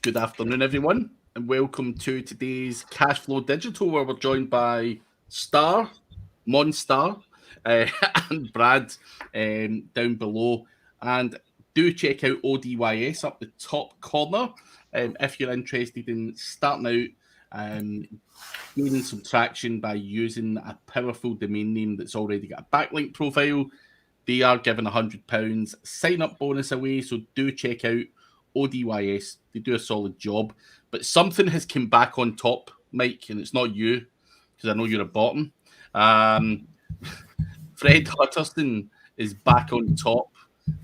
Good afternoon, everyone, and welcome to today's Cash Flow Digital, where we're joined by Monstar, and Brad down below. And do check out ODYS up the top corner if you're interested in starting out gaining some traction by using a powerful domain name that's already got a backlink profile. They are giving £100 sign-up bonus away, so do check out ODYS. They do a solid job, but something has come back on top, Mike, and it's not you, because I know you're a bottom. Fred Hutterson is back on top.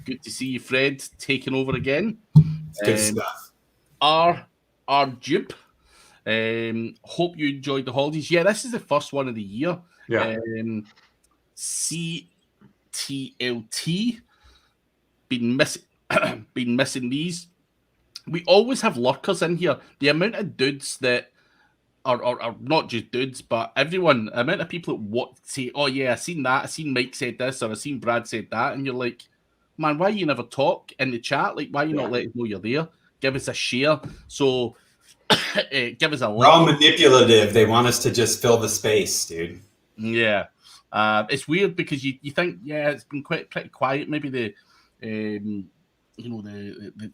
Good to see you, Fred, taking over again. Good stuff. Our dupe. Hope you enjoyed the holidays. Yeah, this is the first one of the year. Yeah. CTLT. Been missing these. We always have lurkers in here. The amount of dudes that are not just dudes, but everyone, the amount of people that say, oh yeah, I seen that, I seen Mike said this, or I seen Brad said that, and you're like, man, why you never talk in the chat? Like, why you not let us know you're there? Give us a share. So give us a like. We're all manipulative. They want us to just fill the space, dude. Yeah. It's weird because you think, yeah, it's been pretty quiet. Maybe the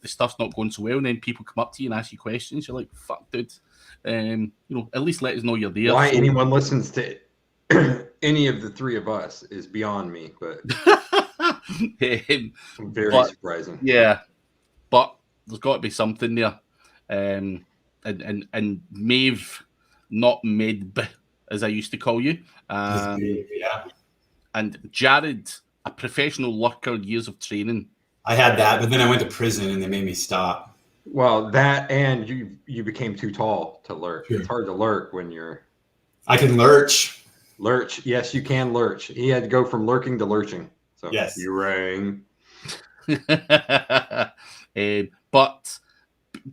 stuff's not going so well, and then people come up to you and ask you questions. You're like, fuck, dude. At least let us know you're there. Why anyone listens to any of the three of us is beyond me, but very surprising. Yeah, but there's got to be something there. And Maeve, not Medb, as I used to call you. Yeah. And Jared, a professional lurker, years of training. I had that, but then I went to prison and they made me stop. Well, that and you became too tall to lurk. Sure. It's hard to lurk when you're... I can lurch. Lurch. Yes, you can lurch. He had to go from lurking to lurching. So yes. You rang. But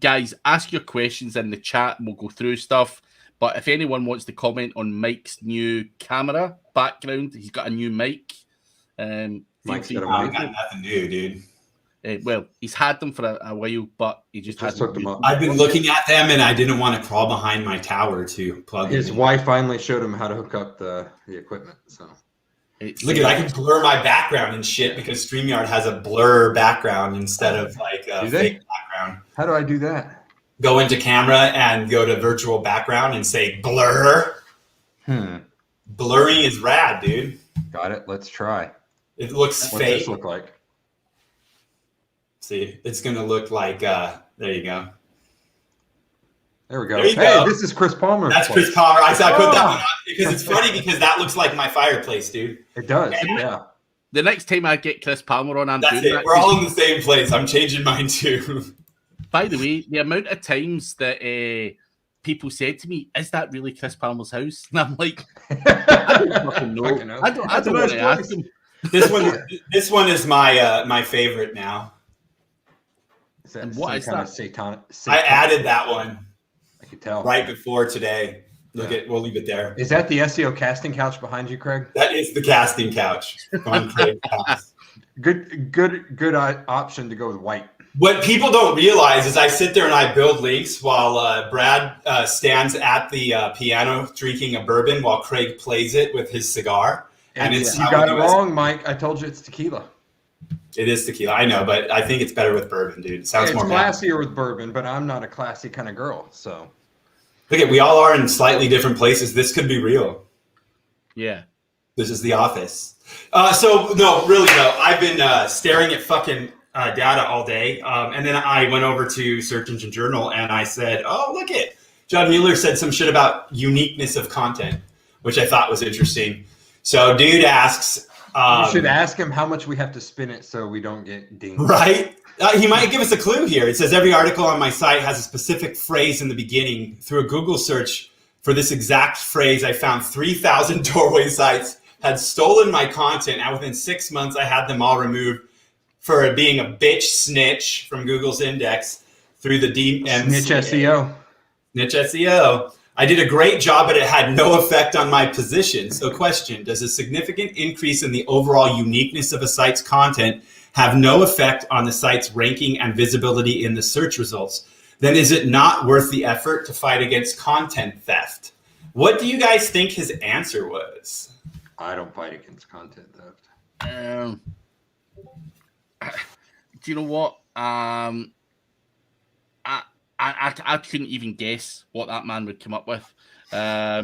guys, ask your questions in the chat and we'll go through stuff. But if anyone wants to comment on Mike's new camera background, he's got a new mic. Mike's got nothing new, dude. Well, he's had them for a while, but he just took them up. I've been looking at them, and I didn't want to crawl behind my tower to plug his wife finally showed him how to hook up the equipment. So look at, I can blur my background and shit because StreamYard has a blur background instead of like a fake background. How do I do that? Go into camera and go to virtual background and say blur. Blurring is rad, dude. Got it. Let's try. It looks What's fake. this look like? See, it's going to look like, there you go. There we go. Hey, this is Chris Palmer. That's Chris Palmer. I put that one on because it's funny because that looks like my fireplace, dude. It does, yeah. The next time I get Chris Palmer on, That's it. We're all in the same place. I'm changing mine too. By the way, the amount of times that people said to me, "Is that really Chris Palmer's house?" And I'm like, I don't fucking know. I don't want to ask him. This one is my favorite now. And what is that? Satanic? I added that one. I could tell right before today. We'll leave it there. Is that the SEO casting couch behind you, Craig? That is the casting couch on Craig's house. Good option to go with white. What people don't realize is I sit there and I build links while Brad stands at the piano drinking a bourbon while Craig plays it with his cigar. And you got it wrong, Mike. I told you it's tequila. It is tequila, I know, but I think it's better with bourbon, dude. It sounds more classier with bourbon, but I'm not a classy kind of girl, so. Look at, we all are in slightly different places. This could be real. Yeah. This is The Office. So, no, really, though. I've been staring at fucking data all day, and then I went over to Search Engine Journal, and I said, oh, look it. John Mueller said some shit about uniqueness of content, which I thought was interesting. So, dude asks... you should ask him how much we have to spin it so we don't get dinged. Right? He might give us a clue here. It says every article on my site has a specific phrase in the beginning. Through a Google search for this exact phrase, I found 3,000 doorway sites had stolen my content, and within 6 months, I had them all removed for being a bitch snitch from Google's index through the DMCA. Snitch SEO. Snitch SEO. I did a great job, but it had no effect on my position. So question, does a significant increase in the overall uniqueness of a site's content have no effect on the site's ranking and visibility in the search results? then is it not worth the effort to fight against content theft? What do you guys think his answer was? I don't fight against content theft. Do you know what? I couldn't even guess what that man would come up with. How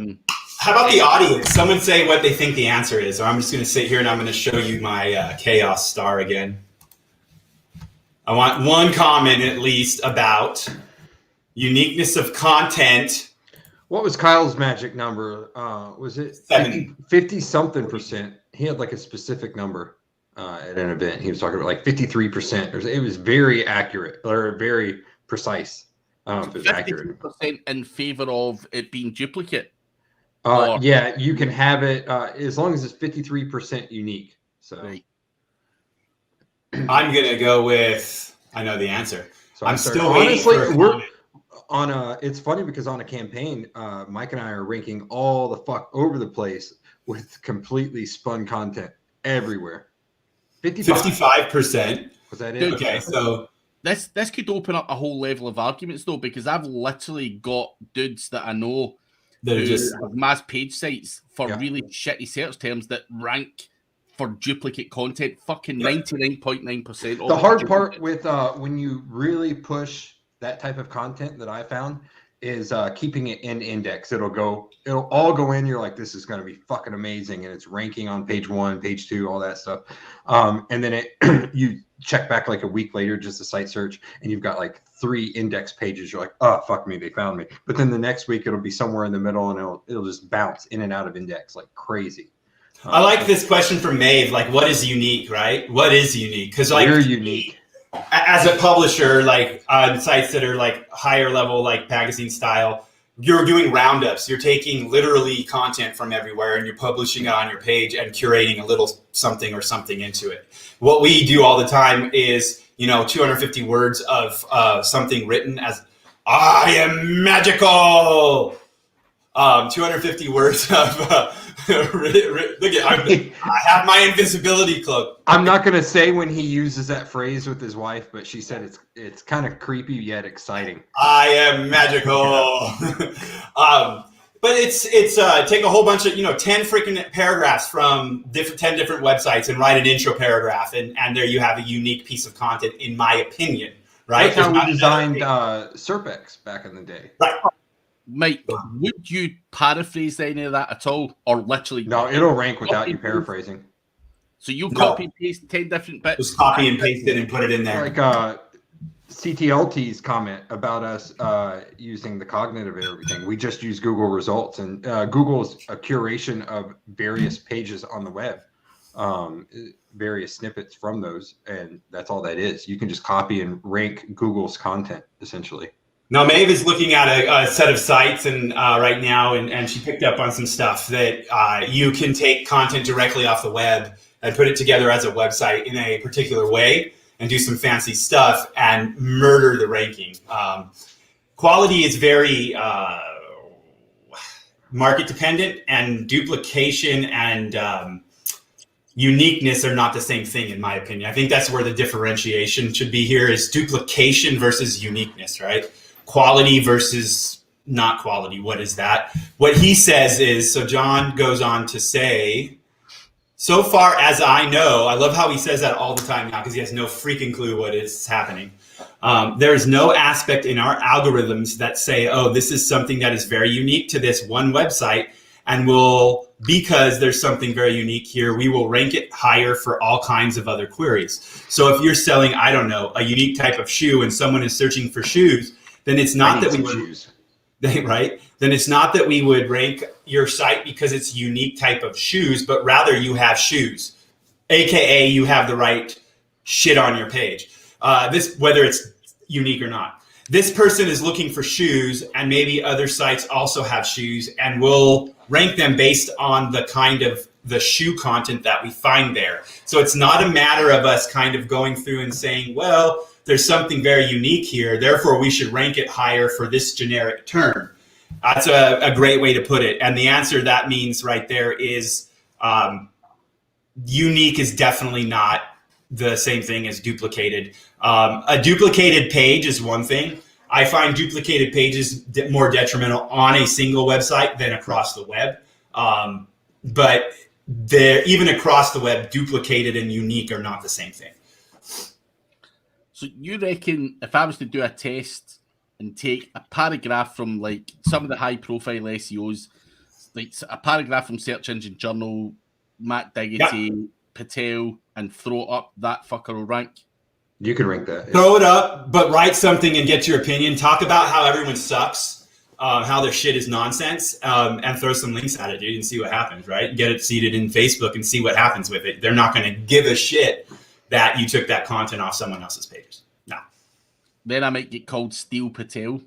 about the audience? Someone say what they think the answer is, or I'm just going to sit here and I'm going to show you my chaos star again. I want one comment at least about uniqueness of content. What was Kyle's magic number? Was it 50 something percent? He had like a specific number at an event. He was talking about like 53%. It was very accurate or very precise. I don't know if it was accurate. 53% in favor of it being duplicate. Yeah, you can have it as long as it's 53% unique. So right. I'm gonna go with. I know the answer. So I'm still waiting for a comment. It's funny because on a campaign, Mike and I are ranking all the fuck over the place with completely spun content everywhere. 55%. Was that it? Okay, so this could open up a whole level of arguments though, because I've literally got dudes that I know that who just have mass page sites for really shitty search terms that rank for duplicate content. Fucking 99.9%. The hard part with when you really push that type of content that I found is keeping it in index. It'll all go in. You're like, this is going to be fucking amazing. And it's ranking on page 1, page 2, all that stuff. And then you check back like a week later, just a site search, and you've got like 3 index pages. You're like, oh, fuck me, they found me. But then the next week it'll be somewhere in the middle and it'll just bounce in and out of index like crazy. I like this question from Maeve. Like, what is unique, right? What is unique? Because like, you're unique. As a publisher, like on sites that are like higher level, like magazine style, you're doing roundups. You're taking literally content from everywhere and you're publishing it on your page and curating a little something or something into it. What we do all the time is, 250 words of something written as I am magical. 250 words of look at I have my invisibility cloak. I'm not gonna say when he uses that phrase with his wife, but she said it's kind of creepy yet exciting. I am magical. But it's take a whole bunch of 10 freaking paragraphs from 10 different websites and write an intro paragraph, and there you have a unique piece of content, in my opinion. Right? That's how we designed Serpex back in the day. Right. Mike, would you paraphrase any of that at all, or literally? No, it'll rank without you paraphrasing. So you copy and paste 10 different bits. Just copy and paste it and put it in there. Like CTLT's comment about us using the cognitive and everything. We just use Google results, and Google's a curation of various pages on the web, various snippets from those, and that's all that is. You can just copy and rank Google's content essentially. Now, Maeve is looking at a set of sites and right now, and she picked up on some stuff that you can take content directly off the web and put it together as a website in a particular way and do some fancy stuff and murder the ranking. Quality is very market dependent, and duplication and uniqueness are not the same thing, in my opinion. I think that's where the differentiation should be here, is duplication versus uniqueness, right? Quality versus not quality. What is that? What he says is, so John goes on to say, so far as I know, I love how he says that all the time now because he has no freaking clue what is happening. There is no aspect in our algorithms that say, oh, this is something that is very unique to this one website, and because there's something very unique here, we will rank it higher for all kinds of other queries. So if you're selling, I don't know, a unique type of shoe and someone is searching for shoes, then it's not that we would, right? Then it's not that we would rank your site because it's a unique type of shoes, but rather you have shoes, AKA you have the right shit on your page. Whether it's unique or not. This person is looking for shoes, and maybe other sites also have shoes, and we'll rank them based on the kind of the shoe content that we find there. So it's not a matter of us kind of going through and saying, well, there's something very unique here, therefore we should rank it higher for this generic term. That's a great way to put it. And the answer that means right there is unique is definitely not the same thing as duplicated. A duplicated page is one thing. I find duplicated pages more detrimental on a single website than across the web. But even across the web, duplicated and unique are not the same thing. So you reckon if I was to do a test and take a paragraph from like some of the high profile SEOs, like a paragraph from Search Engine Journal, Matt Diggity, Patel, and throw it up, that fucker will rank? You can rank that. Throw it up, but write something and get your opinion. Talk about how everyone sucks, how their shit is nonsense, and throw some links at it, dude, and see what happens, right? Get it seeded in Facebook and see what happens with it. They're not going to give a shit that you took that content off someone else's pages. No. Then I might get called Steel Patel.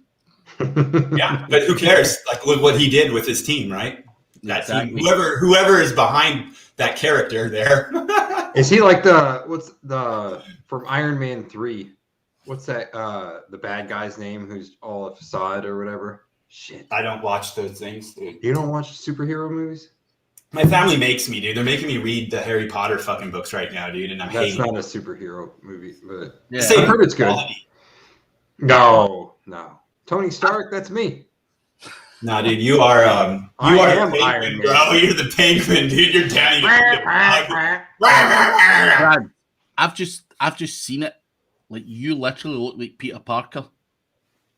Yeah, but who cares? Like, look what he did with his team, right? That Exactly. team, whoever is behind that character there. Is he like from Iron Man 3? What's that? The bad guy's name who's all a facade or whatever? Shit. I don't watch those things, dude. You don't watch superhero movies? My family makes me, dude. They're making me read the Harry Potter fucking books right now, dude, and I'm That's hating not it. a superhero movie, but Yeah. I heard it's good. Quality. No. Tony Stark, that's me. No, dude, you are I the am penguin, Iron Man. bro. You're the penguin, dude. You're down. Brad, I've just seen it. Like, you literally look like Peter Parker.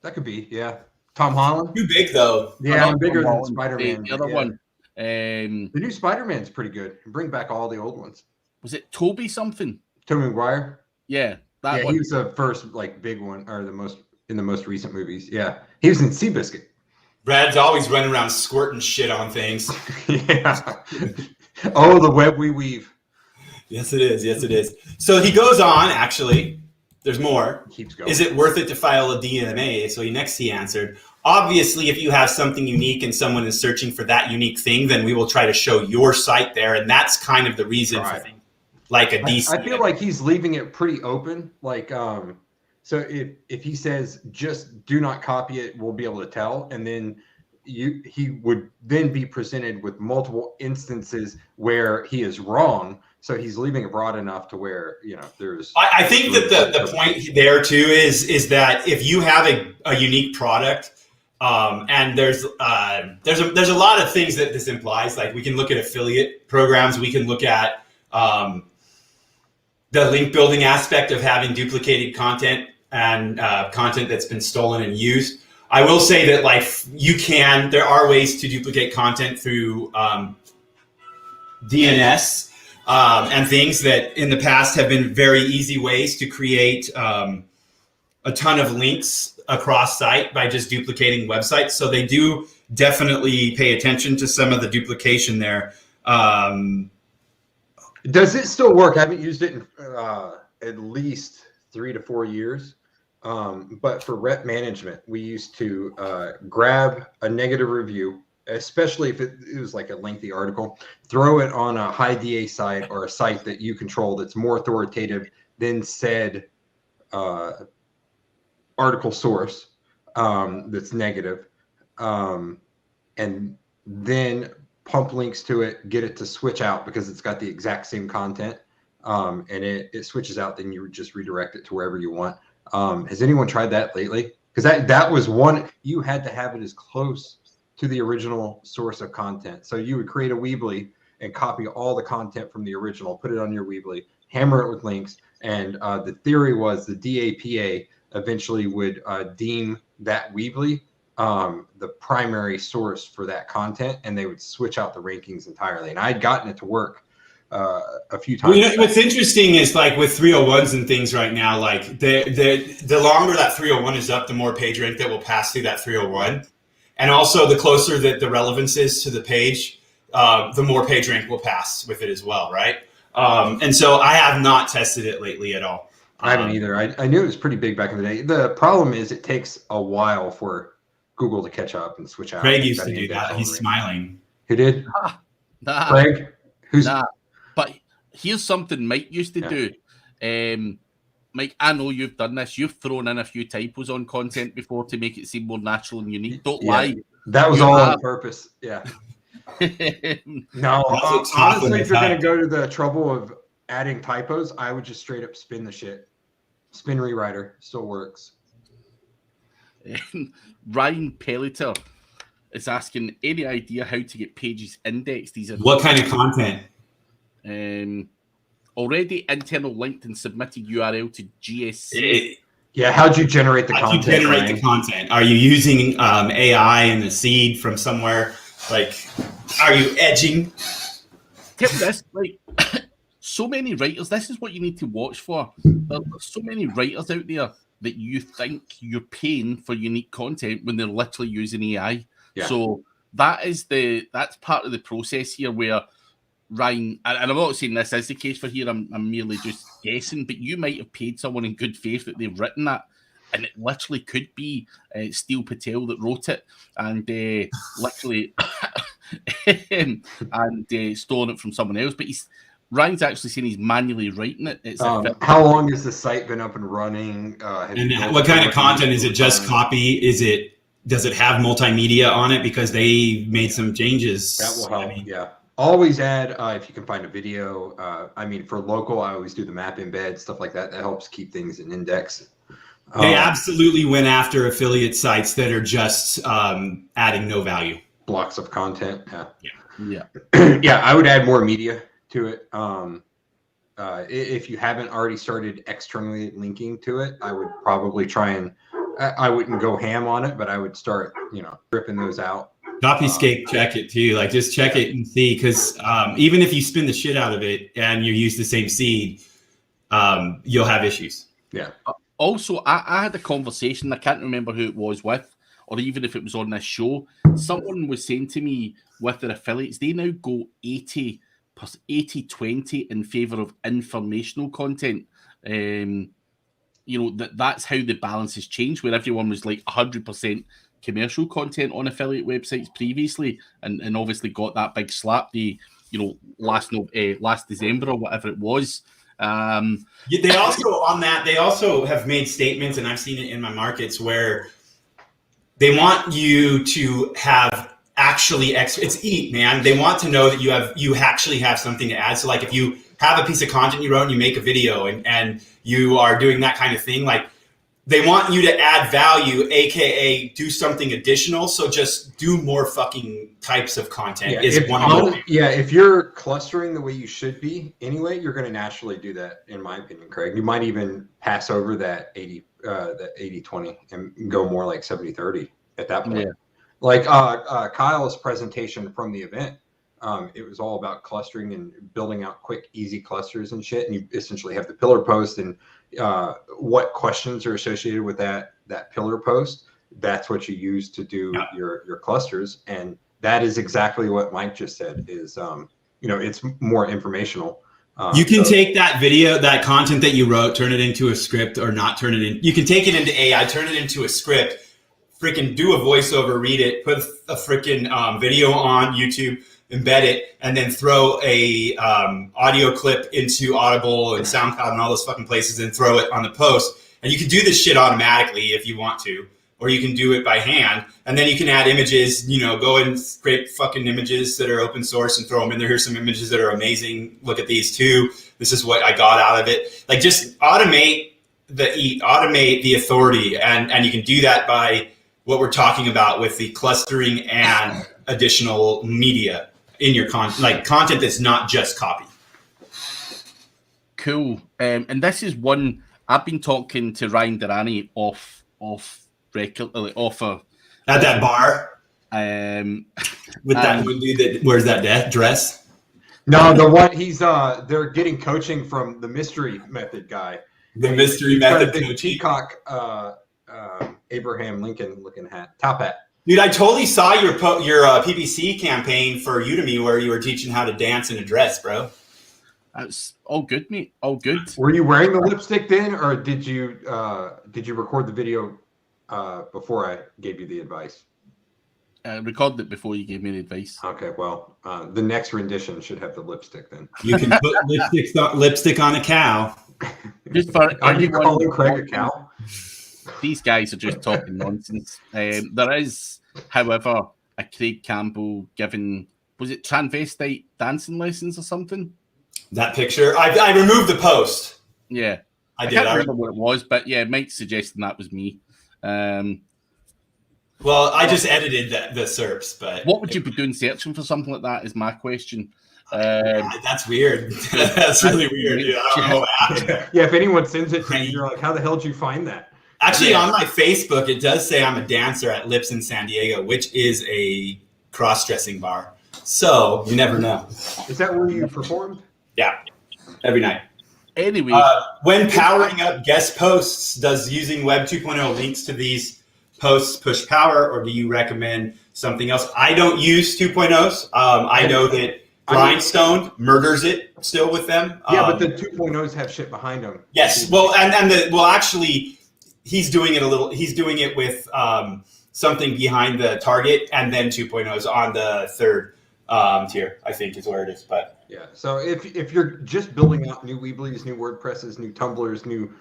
That could be, yeah. Tom Holland? Too big though. Yeah, I'm bigger than Holland, Spider-Man. The other yeah. one. The new Spider-Man's pretty good. Bring back all the old ones. Was it Toby something? Tobey Maguire? Yeah, that Yeah, one. he was the first like big one, or in the most recent movies. Yeah, he was in Seabiscuit. Brad's always running around squirting shit on things. Yeah. Oh, the web we weave. Yes, it is. Yes, it is. So he goes on. Actually, there's more. Keeps going. Is it worth it to file a DMA? So he answered, obviously, if you have something unique and someone is searching for that unique thing, then we will try to show your site there. And that's kind of the reason for things like a DC. I feel like he's leaving it pretty open. Like, so if he says just do not copy it, we'll be able to tell. And then he would then be presented with multiple instances where he is wrong. So he's leaving it broad enough to where, there's. I think that the point there too is that if you have a unique product, and there's a lot of things that this implies. Like, we can look at affiliate programs, we can look at the link building aspect of having duplicated content and content that's been stolen and used. I will say that there are ways to duplicate content through DNS. And things that in the past have been very easy ways to create a ton of links across site by just duplicating websites. So they do definitely pay attention to some of the duplication there. Does it still work? I haven't used it in at least 3 to 4 years. But for rep management, we used to grab a negative review, especially if it was like a lengthy article, throw it on a high DA site or a site that you control that's more authoritative than said article source that's negative, and then pump links to it, get it to switch out because it's got the exact same content, and it switches out, then you just redirect it to wherever you want. Has anyone tried that lately? Because that was one, you had to have it as close to the original source of content. So you would create a Weebly and copy all the content from the original, put it on your Weebly, hammer it with links. And the theory was the DAPA eventually would deem that Weebly the primary source for that content, and they would switch out the rankings entirely. And I'd gotten it to work a few times. Well, what's interesting is like with 301s and things right now, like the longer that 301 is up, the more page rank that will pass through that 301. And also, the closer that the relevance is to the page, the more page rank will pass with it as well, right? And so I have not tested it lately at all. I haven't either. I knew it was pretty big back in the day. The problem is it takes a while for Google to catch up and switch out. Craig used to do that. He's smiling. Who did? Nah, Craig? Who's? nah. But here's something Mike used to do. Mike, I know you've done this. You've thrown in a few typos on content before to make it seem more natural and unique. Don't lie. That was You all have. on purpose. Yeah. Honestly, No, honestly, if you're going to go to the trouble of adding typos, I would just straight up spin the shit. Spin rewriter still works. Ryan Pelleter is asking, any idea how to get pages indexed? These are what kind of content? Already internal linked and submitted URL to GSC. Yeah, how'd you generate the How'd content? you generate the content? Are you using AI and the seed from somewhere? Like, are you edging? Tell me this, like, so many writers, this is what you need to watch for. There's so many writers out there that you think you're paying for unique content when they're literally using AI. Yeah. So that's part of the process here where Ryan, and I'm not saying this is the case for here, I'm merely just guessing, but you might have paid someone in good faith that they've written that, and it literally could be Steel Patel that wrote it, and literally and stolen it from someone else. But Ryan's actually saying he's manually writing it. It's how long has the site been up and running? And what kind of content? Is it just copy? Does it have multimedia on it? Because they made some changes. That will help. Yeah. Always add if you can find a video. For local, I always do the map embed, stuff like that. That helps keep things in index. They absolutely went after affiliate sites that are just adding no value. Blocks of content. Yeah. Yeah, I would add more media to it. If you haven't already started externally linking to it, I would probably try and I wouldn't go ham on it, but I would start, ripping those out. Copyscape, check it too. Like, just check it and see, because even if you spin the shit out of it and you use the same seed, you'll have issues. Yeah. Also, I had a conversation, I can't remember who it was with, or even if it was on this show. Someone was saying to me with their affiliates, they now go 80-20 in favor of informational content. That's how the balance has changed, where everyone was like 100% commercial content on affiliate websites previously, and obviously got that big slap last December or whatever it was. They also have made statements, and I've seen it in my markets, where they want you to have it's EAT, man. They want to know that you actually have something to add. So like, if you have a piece of content you wrote and you make a video and you are doing that kind of thing, like, they want you to add value, aka do something additional. So just do more fucking types of content. If you're clustering the way you should be anyway, you're going to naturally do that, in my opinion, Craig. You might even pass over that 80-20 and go more like 70-30 at that point. Yeah. Like Kyle's presentation from the event, it was all about clustering and building out quick, easy clusters and shit. And you essentially have the pillar post and what questions are associated with that pillar post. That's what you use to do your clusters. And that is exactly what Mike just said is, it's more informational. You can take that video, that content that you wrote, turn it into a script, or not turn it in. You can take it into AI, turn it into a script, freaking do a voiceover, read it, put a freaking video on YouTube, embed it, and then throw a audio clip into Audible and SoundCloud and all those fucking places and throw it on the post. And you can do this shit automatically if you want to, or you can do it by hand. And then you can add images, go and scrape fucking images that are open source and throw them in there. Here's some images that are amazing. Look at these too. This is what I got out of it. Like, just automate the authority. And you can do that by what we're talking about with the clustering and additional media in your content, like content that's not just copy. Cool. And this is one I've been talking to Ryan Durrani off regularly, at that bar with that one dude that wears that dress. No, the one they're getting coaching from the mystery method guy. The mystery method coaching. Peacock Abraham Lincoln looking hat, top hat. Dude, I totally saw your PPC campaign for Udemy where you were teaching how to dance in a dress, bro. That's all good, mate. All good. Were you wearing the lipstick then, or did you record the video before I gave you the advice? I recorded it before you gave me the advice. Okay, well, the next rendition should have the lipstick then. You can put lipstick on a cow. Just for Are you calling Craig a cow? These guys are just talking nonsense. There is, however, a Craig Campbell giving, was it transvestite dancing lessons or something? That picture? I removed the post. Yeah. I can't remember what it was, but yeah, Mike's suggesting that was me. Well, I just edited the SERPs, but What would you be doing searching for something like that? Is my question. that's weird. That's really weird, dude. I don't know what happened. Yeah, if anyone sends it to you, you're like, how the hell did you find that? Actually, on my Facebook, it does say I'm a dancer at Lips in San Diego, which is a cross-dressing bar. So you never know. Is that where you performed? Yeah, every night. Anyway, when powering up guest posts, does using Web 2.0 links to these posts push power, or do you recommend something else? I don't use 2.0s. I know that Grindstone murders it still with them. Yeah, but the 2.0s have shit behind them. Yes, well, actually, he's doing it with something behind the target, and then 2.0s on the third tier, I think is where it is. But yeah, so if you're just building out new Weebly's, new WordPresses, new Tumblrs, new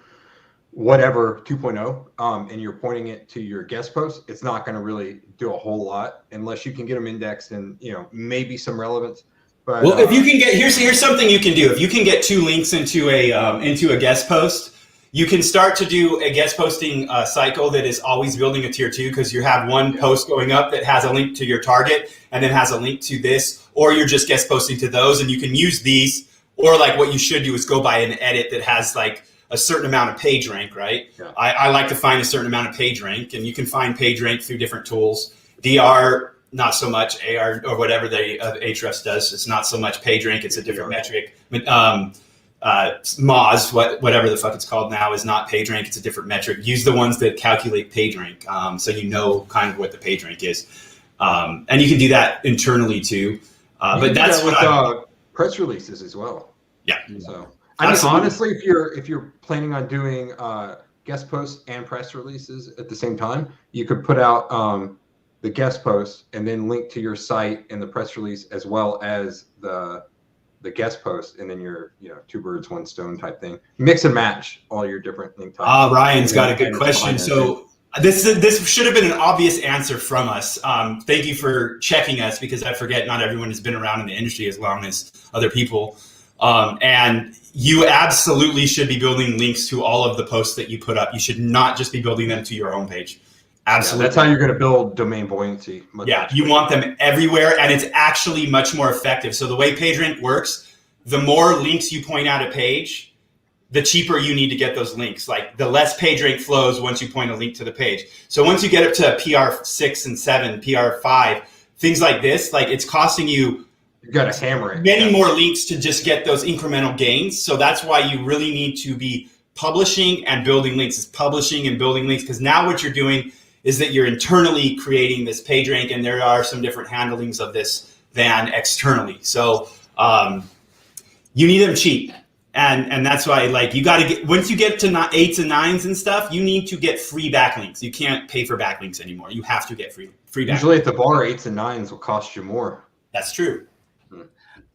whatever 2.0, and you're pointing it to your guest posts, it's not going to really do a whole lot unless you can get them indexed and maybe some relevance. But, well, if you can get here's something you can do. If you can get 2 links into a guest post, you can start to do a guest posting cycle that is always building a tier 2, because you have one post going up that has a link to your target and then has a link to this, or you're just guest posting to those, and you can use these. Or like what you should do is go by an edit that has like a certain amount of page rank, right? Yeah. I like to find a certain amount of page rank, and you can find page rank through different tools. DR, not so much. AR or whatever Ahrefs does, it's not so much page rank. It's a different metric. Moz, whatever the fuck it's called now, is not page rank. It's a different metric. Use the ones that calculate page rank, so you know kind of what the page rank is. And you can do that internally too. But that's what press releases as well. Yeah. So I mean, honestly, if you're planning on doing guest posts and press releases at the same time, you could put out the guest post and then link to your site and the press release as well as the guest post, and then your 2 birds 1 stone type thing. Mix and match all your different link types. Ryan's got a good question. So this should have been an obvious answer from us. Thank you for checking us, because I forget not everyone has been around in the industry as long as other people. And you absolutely should be building links to all of the posts that you put up. You should not just be building them to your homepage. Absolutely. Yeah, that's how you're going to build domain buoyancy. You want them everywhere, and it's actually much more effective. So the way PageRank works, the more links you point out a page, the cheaper you need to get those links. Like the less PageRank flows once you point a link to the page. So once you get up to PR 6 and 7, PR 5, things like this, like it's costing you. You've got to hammer it. Many more links to just get those incremental gains. So that's why you really need to be publishing and building links. It's publishing and building links, because now what you're doing is that you're internally creating this page rank, and there are some different handlings of this than externally. So you need them cheap. And that's why, like, you got to get, once you get to 8s and 9s and stuff, you need to get free backlinks. You can't pay for backlinks anymore. You have to get free backlinks. Usually at the bar, 8s and 9s will cost you more. That's true.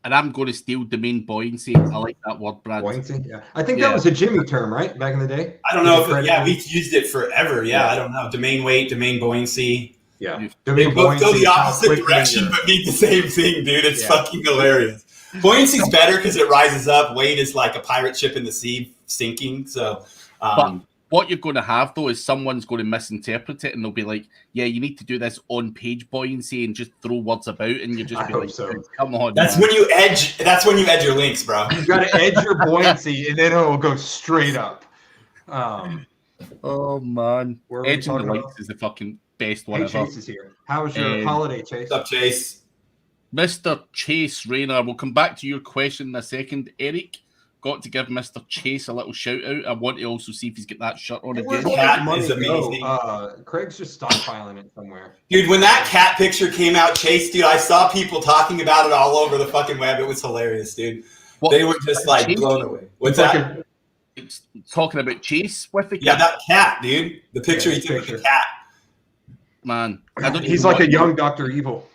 And I'm going to steal domain buoyancy. I like that word, Brad. Buoyancy, yeah. I think that was a Jimmy term, right? Back in the day. I don't know if we've used it forever. Yeah, I don't know. Domain weight, domain buoyancy. Yeah. They both go the opposite direction, but mean the same thing, dude. It's fucking hilarious. Buoyancy's better because it rises up. Weight is like a pirate ship in the sea sinking. So, but what you're going to have, though, is someone's going to misinterpret it, and they'll be like, yeah, you need to do this on-page buoyancy and just throw words about, and you just be like, come on. That's when you edge your links, bro. You got to edge your buoyancy, and then it will go straight up. Oh, man. Edging the links is the fucking best one ever. Chase is here. How was your holiday, Chase? What's up, Chase? Mr. Chase Rayner, we'll come back to your question in a second. Eric, got to give Mr. Chase a little shout out. I want to also see if he's got that shirt on again. Cat is amazing. Craig's just stockpiling it somewhere. Dude, when that cat picture came out, Chase, dude, I saw people talking about it all over the fucking web. It was hilarious, dude. They were just like Chase? Blown away. What's that? It's talking about Chase with the cat. Yeah, that cat, dude. The picture he took with the cat. Man, he's like a young Dr. Evil.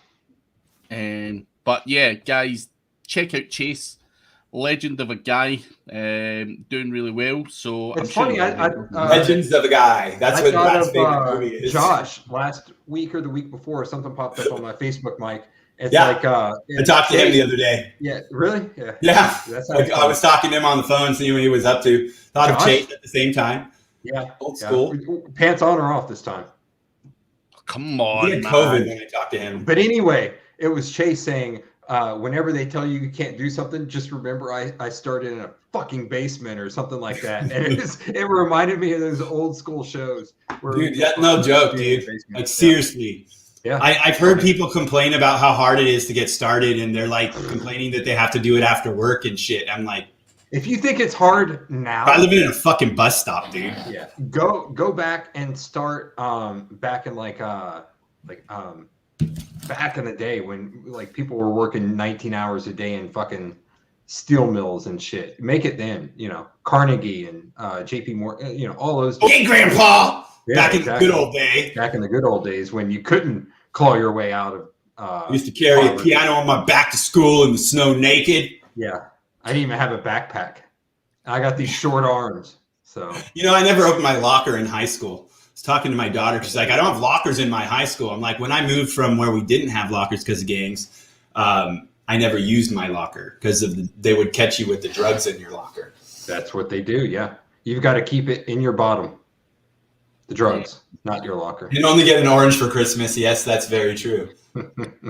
But yeah, guys, check out Chase. Legend of a guy, doing really well. So it's funny. Legends of a guy. That's what Brad's favorite movie is. Josh, last week or the week before, something popped up on my Facebook, Mike. It's like I talked to him the other day. Yeah, really? Yeah. Yeah. I was talking to him on the phone, seeing what he was up to. Thought of Chase at the same time. Yeah. Old school. Pants on or off this time? come on, He had COVID when I talked to him. But anyway, it was Chase saying, whenever they tell you can't do something, just remember I started in a fucking basement or something like that. And it reminded me of those old school shows. Where Dude, no joke, dude. Like, seriously. Yeah. I've heard people complain about how hard it is to get started, and they're like complaining that they have to do it after work and shit. I'm like, if you think it's hard now, I live in a fucking bus stop, dude. Yeah, go back and start back in back in the day when like people were working 19 hours a day in fucking steel mills and shit. Make it then, Carnegie and JP Morgan, all those. Hey, Grandpa. Yeah, back in the good old day. Back in the good old days when you couldn't claw your way out of. I used to carry a piano on my back to school in the snow naked. Yeah. I didn't even have a backpack. I got these short arms. So I never opened my locker in high school. I was talking to my daughter. She's like, I don't have lockers in my high school. I'm like, when I moved from where we didn't have lockers because of gangs, I never used my locker because they would catch you with the drugs in your locker. That's what they do. Yeah. You've got to keep it in your bottom. The drugs, not your locker. You can only get an orange for Christmas. Yes, that's very true.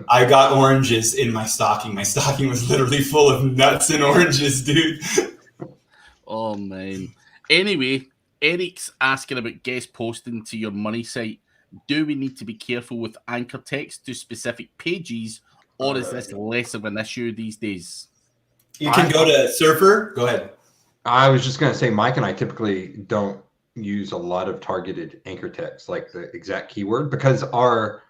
I got oranges in my stocking. My stocking was literally full of nuts and oranges, dude. Oh, man. Anyway, Eric's asking about guest posting to your money site. Do we need to be careful with anchor text to specific pages, or is this less of an issue these days? You can go to Surfer. Go ahead. I was just going to say, Mike and I typically don't use a lot of targeted anchor text, like the exact keyword, because our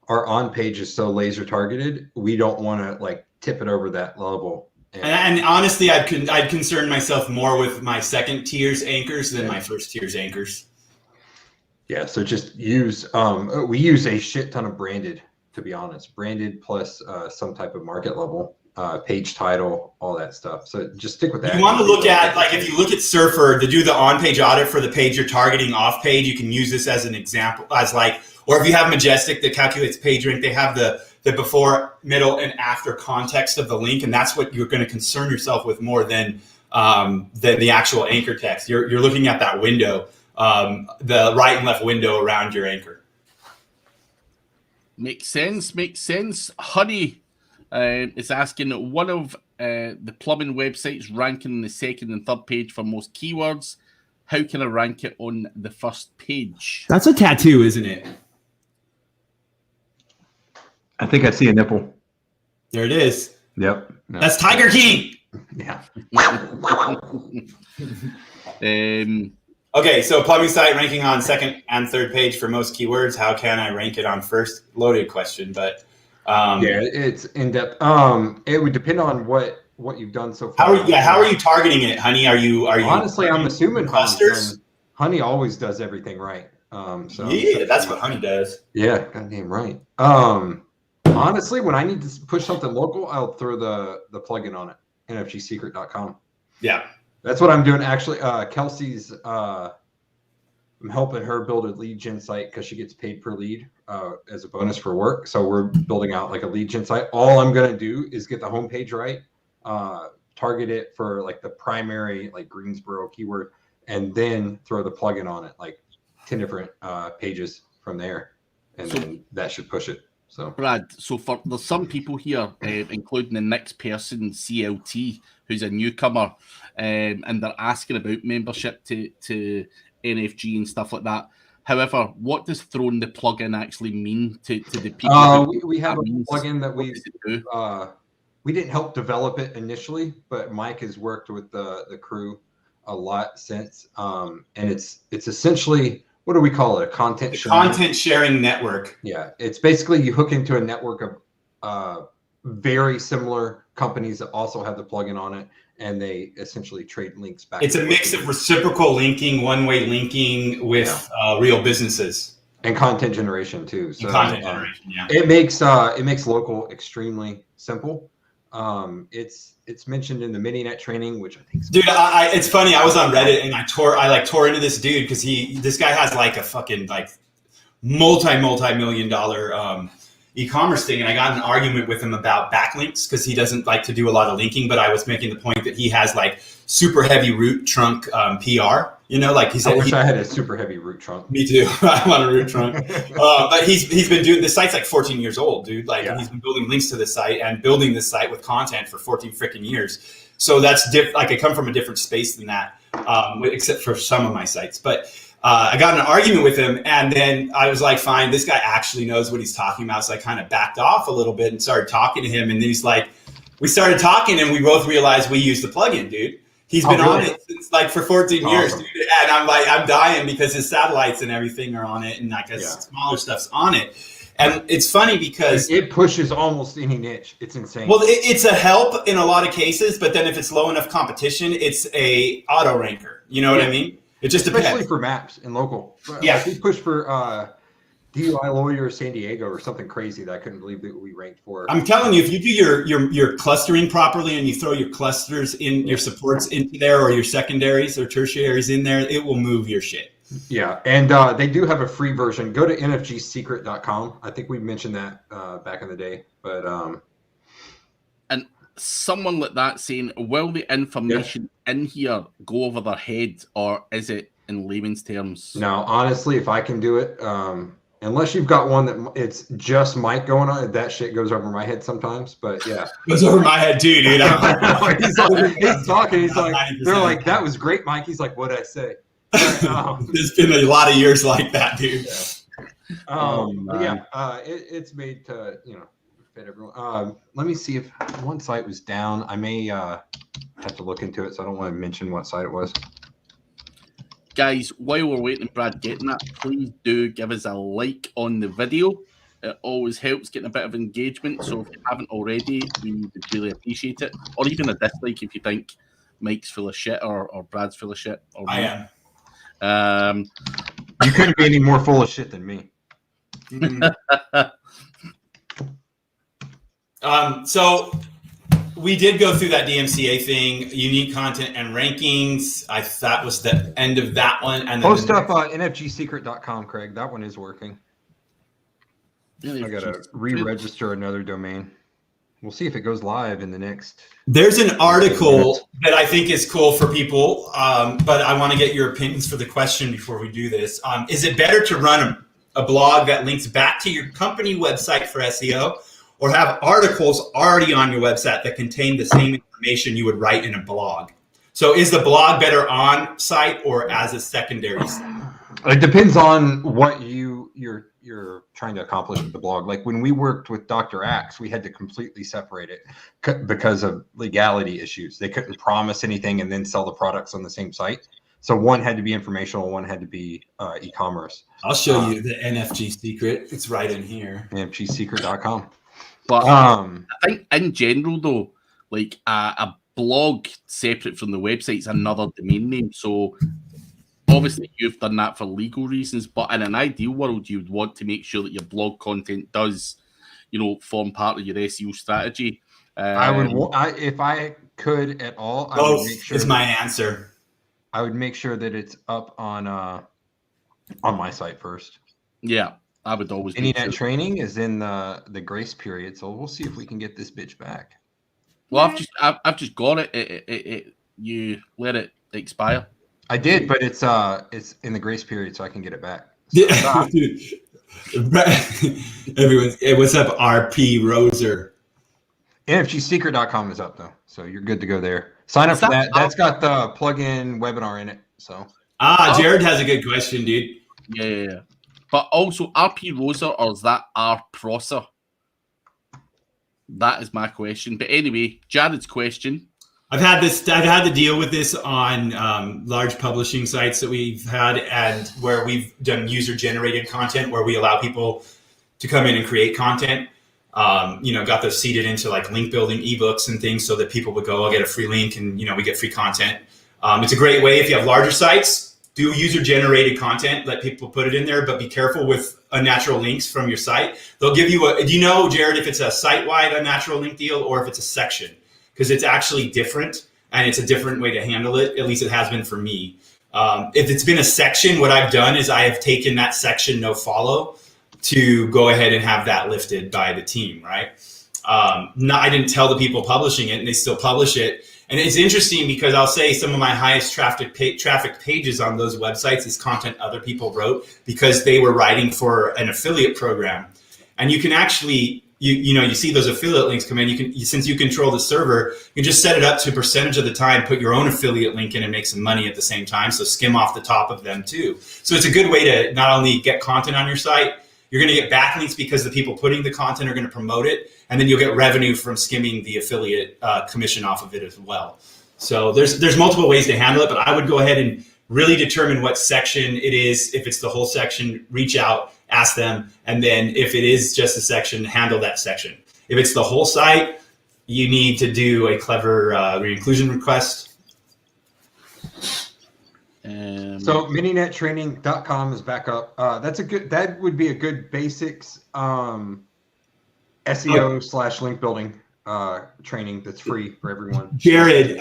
on page is so laser targeted. We don't want to like tip it over that level. And honestly, I'd concern myself more with my second tier's anchors than my first tier's anchors. Yeah. So just use, we use a shit ton of branded, to be honest, branded plus some type of market level, page title, all that stuff. So just stick with that. You want to look at, like, if you look at Surfer to do the on-page audit for the page you're targeting off page, you can use this as an example, or if you have Majestic that calculates page rank, they have the before, middle, and after context of the link, and that's what you're going to concern yourself with more than the actual anchor text. You're looking at that window, the right and left window around your anchor. Makes sense. Honey is asking, one of the plumbing websites ranking in the second and third page for most keywords. How can I rank it on the first page? That's a tattoo, isn't it? I think I see a nipple. There it is. Yep. No. That's Tiger King. Yeah. Okay, so plumbing site ranking on second and third page for most keywords. How can I rank it on first? Loaded question, but it's in depth. It would depend on what you've done so far. How are you targeting it, Honey? Are you honestly? I'm assuming clusters. Honey always does everything right. That's what Honey does. Yeah, goddamn right. Honestly, when I need to push something local, I'll throw the plugin on it. nfgsecret.com. Yeah. That's what I'm doing. Actually, Kelsey's, I'm helping her build a lead gen site because she gets paid per lead as a bonus for work. So we're building out like a lead gen site. All I'm going to do is get the homepage right, target it for like the primary, like Greensboro keyword, and then throw the plugin on it, like 10 different pages from there. And then that should push it. So Brad, there's some people here, including the next person, CLT, who's a newcomer, and they're asking about membership to NFG and stuff like that. However, what does throwing the plugin actually mean to the people? We have a plugin that we didn't help develop it initially, but Mike has worked with the crew a lot since, and it's essentially, what do we call it? A content sharing network. Yeah, it's basically you hook into a network of very similar companies that also have the plugin on it, and they essentially trade links back. It's a mix of reciprocal linking, one-way linking with real businesses, and content generation too. So content generation, yeah. It makes local extremely simple. It's mentioned in the MiniNet training, which I think. Dude, it's funny. I was on Reddit and I tore into this dude because this guy has like a fucking like multi-million dollar e-commerce thing, and I got in an argument with him about backlinks because he doesn't like to do a lot of linking. But I was making the point that he has like super heavy root trunk PR. You know, like he said, I wish I had a super heavy root trunk. Me too. I want a root trunk. But he's been doing this site's like 14 years old, dude. Like he's been building links to this site and building this site with content for 14 freaking years. So that's like I come from a different space than that, except for some of my sites. But I got in an argument with him, and then I was like, fine, this guy actually knows what he's talking about. So I kind of backed off a little bit and started talking to him. And then he's like, we started talking, and we both realized we used the plugin, dude. He's been on it since like for 14 years, dude. And I'm like, I'm dying because his satellites and everything are on it, and like his smaller stuff's on it. And it's funny because it pushes almost any niche. It's insane. Well, it's a help in a lot of cases, but then if it's low enough competition, it's a auto ranker. You know what I mean? It just depends. Especially for maps and local. Yeah. Like we pushed for DUI Lawyer San Diego or something crazy that I couldn't believe that we ranked for. I'm telling you, if you do your clustering properly and you throw your clusters in your supports into there, or your secondaries or tertiaries in there, it will move your shit. Yeah, and they do have a free version. Go to nfgsecret.com. I think we mentioned that back in the day, but and someone like that saying, will the information in here go over their head, or is it in layman's terms? No, honestly, if I can do it, unless you've got one that it's just Mike going on, that shit goes over my head sometimes. But yeah, goes over my head too, dude. he's talking. He's like, they're like, that was great, Mike. He's like, what'd I say? There's been a lot of years like that, dude. It's made to fit everyone. Let me see if one site was down. I may have to look into it, so I don't want to mention what site it was. Guys, while we're waiting, Brad getting that, please do give us a like on the video. It always helps getting a bit of engagement. So if you haven't already, we would really appreciate it. Or even a dislike if you think Mike's full of shit or Brad's full of shit. Or I am. You couldn't be any more full of shit than me. So we did go through that DMCA thing, unique content and rankings. That was the end of that one. And then post up nfgsecret.com, Craig. That one is working. I gotta re-register another domain. We'll see if it goes live in the next. There's an article that I think is cool for people, but I want to get your opinions for the question before we do this. Is it better to run a blog that links back to your company website for SEO, or have articles already on your website that contain the same information you would write in a blog? So is the blog better on site or as a secondary site? It depends on what you're trying to accomplish with the blog. Like when we worked with Dr. Axe, we had to completely separate it because of legality issues. They couldn't promise anything and then sell the products on the same site. So one had to be informational, one had to be e-commerce. I'll show you the NFG secret. It's right in here. nfgsecret.com. But I think in general though, like a blog separate from the website is another domain name. So obviously you've done that for legal reasons, but in an ideal world, you'd want to make sure that your blog content does, form part of your SEO strategy. If I could at all, I would make sure is my answer. I would make sure that it's up on my site first. Yeah, I would always. Internet training is in the grace period, so we'll see if we can get this bitch back. Well, I've just got it. You let it expire. I did, but it's in the grace period, so I can get it back. So. Dude, everyone, hey, what's up, RP Roser? nfgsecret.com is up though, so you're good to go there. Sign up for that. That's got the plugin webinar in it. So Jared has a good question, dude. Yeah. But also RP Roser, or is that R Prosser? That is my question. But anyway, Jared's question. I've had to deal with this on large publishing sites that we've had, and where we've done user-generated content, where we allow people to come in and create content. Got those seeded into like link building ebooks and things, so that people would go, I'll get a free link, and we get free content. It's a great way if you have larger sites. Do user-generated content, let people put it in there, but be careful with unnatural links from your site. They'll give you do you know, Jared, if it's a site-wide unnatural link deal or if it's a section? Because it's actually different, and it's a different way to handle it. At least it has been for me. If it's been a section, what I've done is I have taken that section no follow to go ahead and have that lifted by the team, right? I didn't tell the people publishing it, and they still publish it. And it's interesting because I'll say some of my highest traffic pages on those websites is content other people wrote because they were writing for an affiliate program. And you can actually, you see those affiliate links come in. Since you control the server, you can just set it up to a percentage of the time, put your own affiliate link in and make some money at the same time. So skim off the top of them too. So it's a good way to not only get content on your site, you're going to get backlinks because the people putting the content are going to promote it. And then you'll get revenue from skimming the affiliate commission off of it as well. So there's multiple ways to handle it, but I would go ahead and really determine what section it is. If it's the whole section, reach out, ask them. And then if it is just a section, handle that section. If it's the whole site, you need to do a clever re-inclusion request. So mininettraining.com is back up. That would be a good basics SEO / link building training that's free for everyone. Jared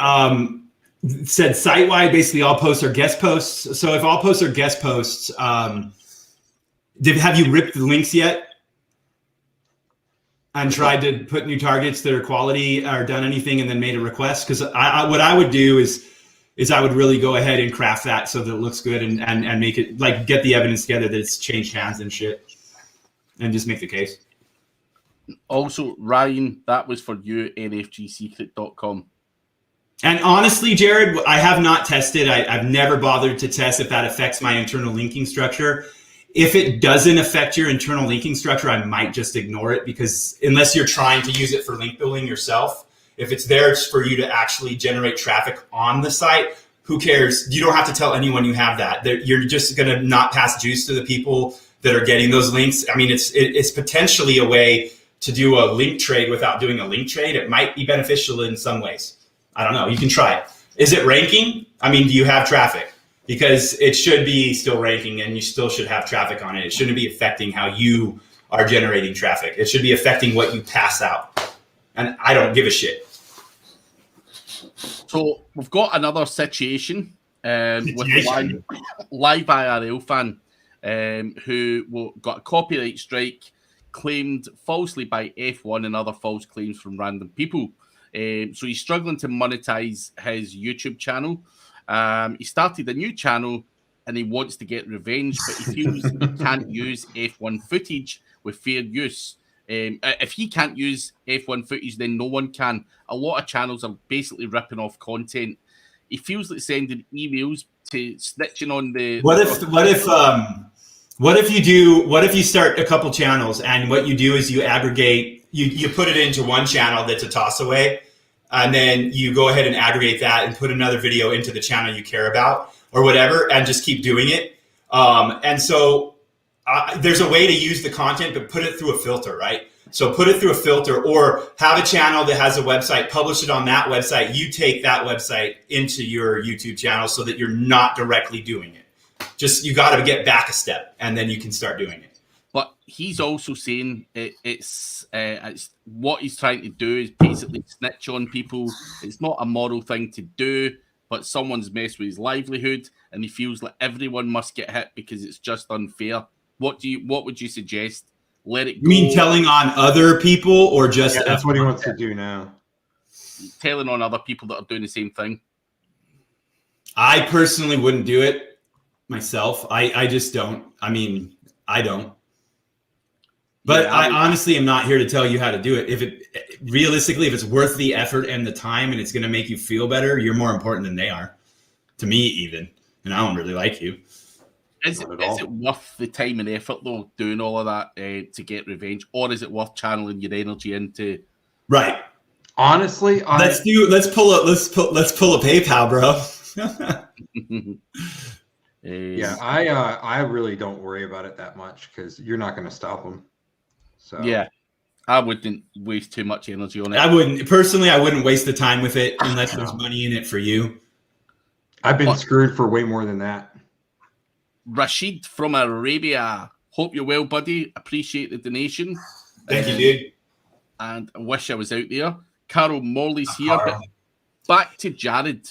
said site-wide, basically all posts are guest posts. So if all posts are guest posts, have you ripped the links yet? And tried to put new targets that are quality or done anything and then made a request? Because what I would do is I would really go ahead and craft that so that it looks good and make it, like, get the evidence together that it's changed hands and shit and just make the case. Also, Ryan, that was for you, nfgsecret.com. And honestly, Jared, I have not tested. I've never bothered to test if that affects my internal linking structure. If it doesn't affect your internal linking structure, I might just ignore it, because unless you're trying to use it for link building yourself, if it's there for you to actually generate traffic on the site, who cares? You don't have to tell anyone you have that. You're just going to not pass juice to the people that are getting those links. I mean, it's potentially a way to do a link trade without doing a link trade. It might be beneficial in some ways. I don't know. You can try it. Is it ranking? I mean, do you have traffic? Because it should be still ranking and you still should have traffic on it. It shouldn't be affecting how you are generating traffic. It should be affecting what you pass out. And I don't give a shit. So we've got another situation with a live IRL fan who got a copyright strike claimed falsely by F1 and other false claims from random people. So he's struggling to monetize his YouTube channel. He started a new channel and he wants to get revenge, but he feels he can't use F1 footage with fair use. If he can't use F1 footage, then no one can. A lot of channels are basically ripping off content. He feels like sending emails to snitching on the. What if you start a couple channels and what you do is you aggregate, you put it into one channel that's a toss away, and then you go ahead and aggregate that and put another video into the channel you care about or whatever, and just keep doing it. And so there's a way to use the content, but put it through a filter, right? So put it through a filter, or have a channel that has a website, publish it on that website. You take that website into your YouTube channel so that you're not directly doing it. Just, you got to get back a step and then you can start doing it. But he's also saying it's what he's trying to do is basically snitch on people. It's not a moral thing to do, but someone's messed with his livelihood and he feels like everyone must get hit because it's just unfair. What would you suggest? Let it go. You mean telling on other people or just... Yeah, that's what he wants to do now. Telling on other people that are doing the same thing. I personally wouldn't do it myself. I just don't. I mean, I don't. But yeah, I honestly am not here to tell you how to do it. If it's worth the effort and the time and it's going to make you feel better, you're more important than they are. To me, even. And I don't really like you. Is it worth the time and effort though, doing all of that to get revenge, or is it worth channeling your energy into? Right. Honestly, let's pull a PayPal, bro. Yeah, I really don't worry about it that much because you're not going to stop them. So yeah, I wouldn't waste too much energy on it. I wouldn't waste the time with it unless there's money in it for you. I've been screwed for way more than that. Rashid from Arabia. Hope you're well, buddy. Appreciate the donation. Thank you, dude. And I wish I was out there. Carol Morley's here. But back to Jared.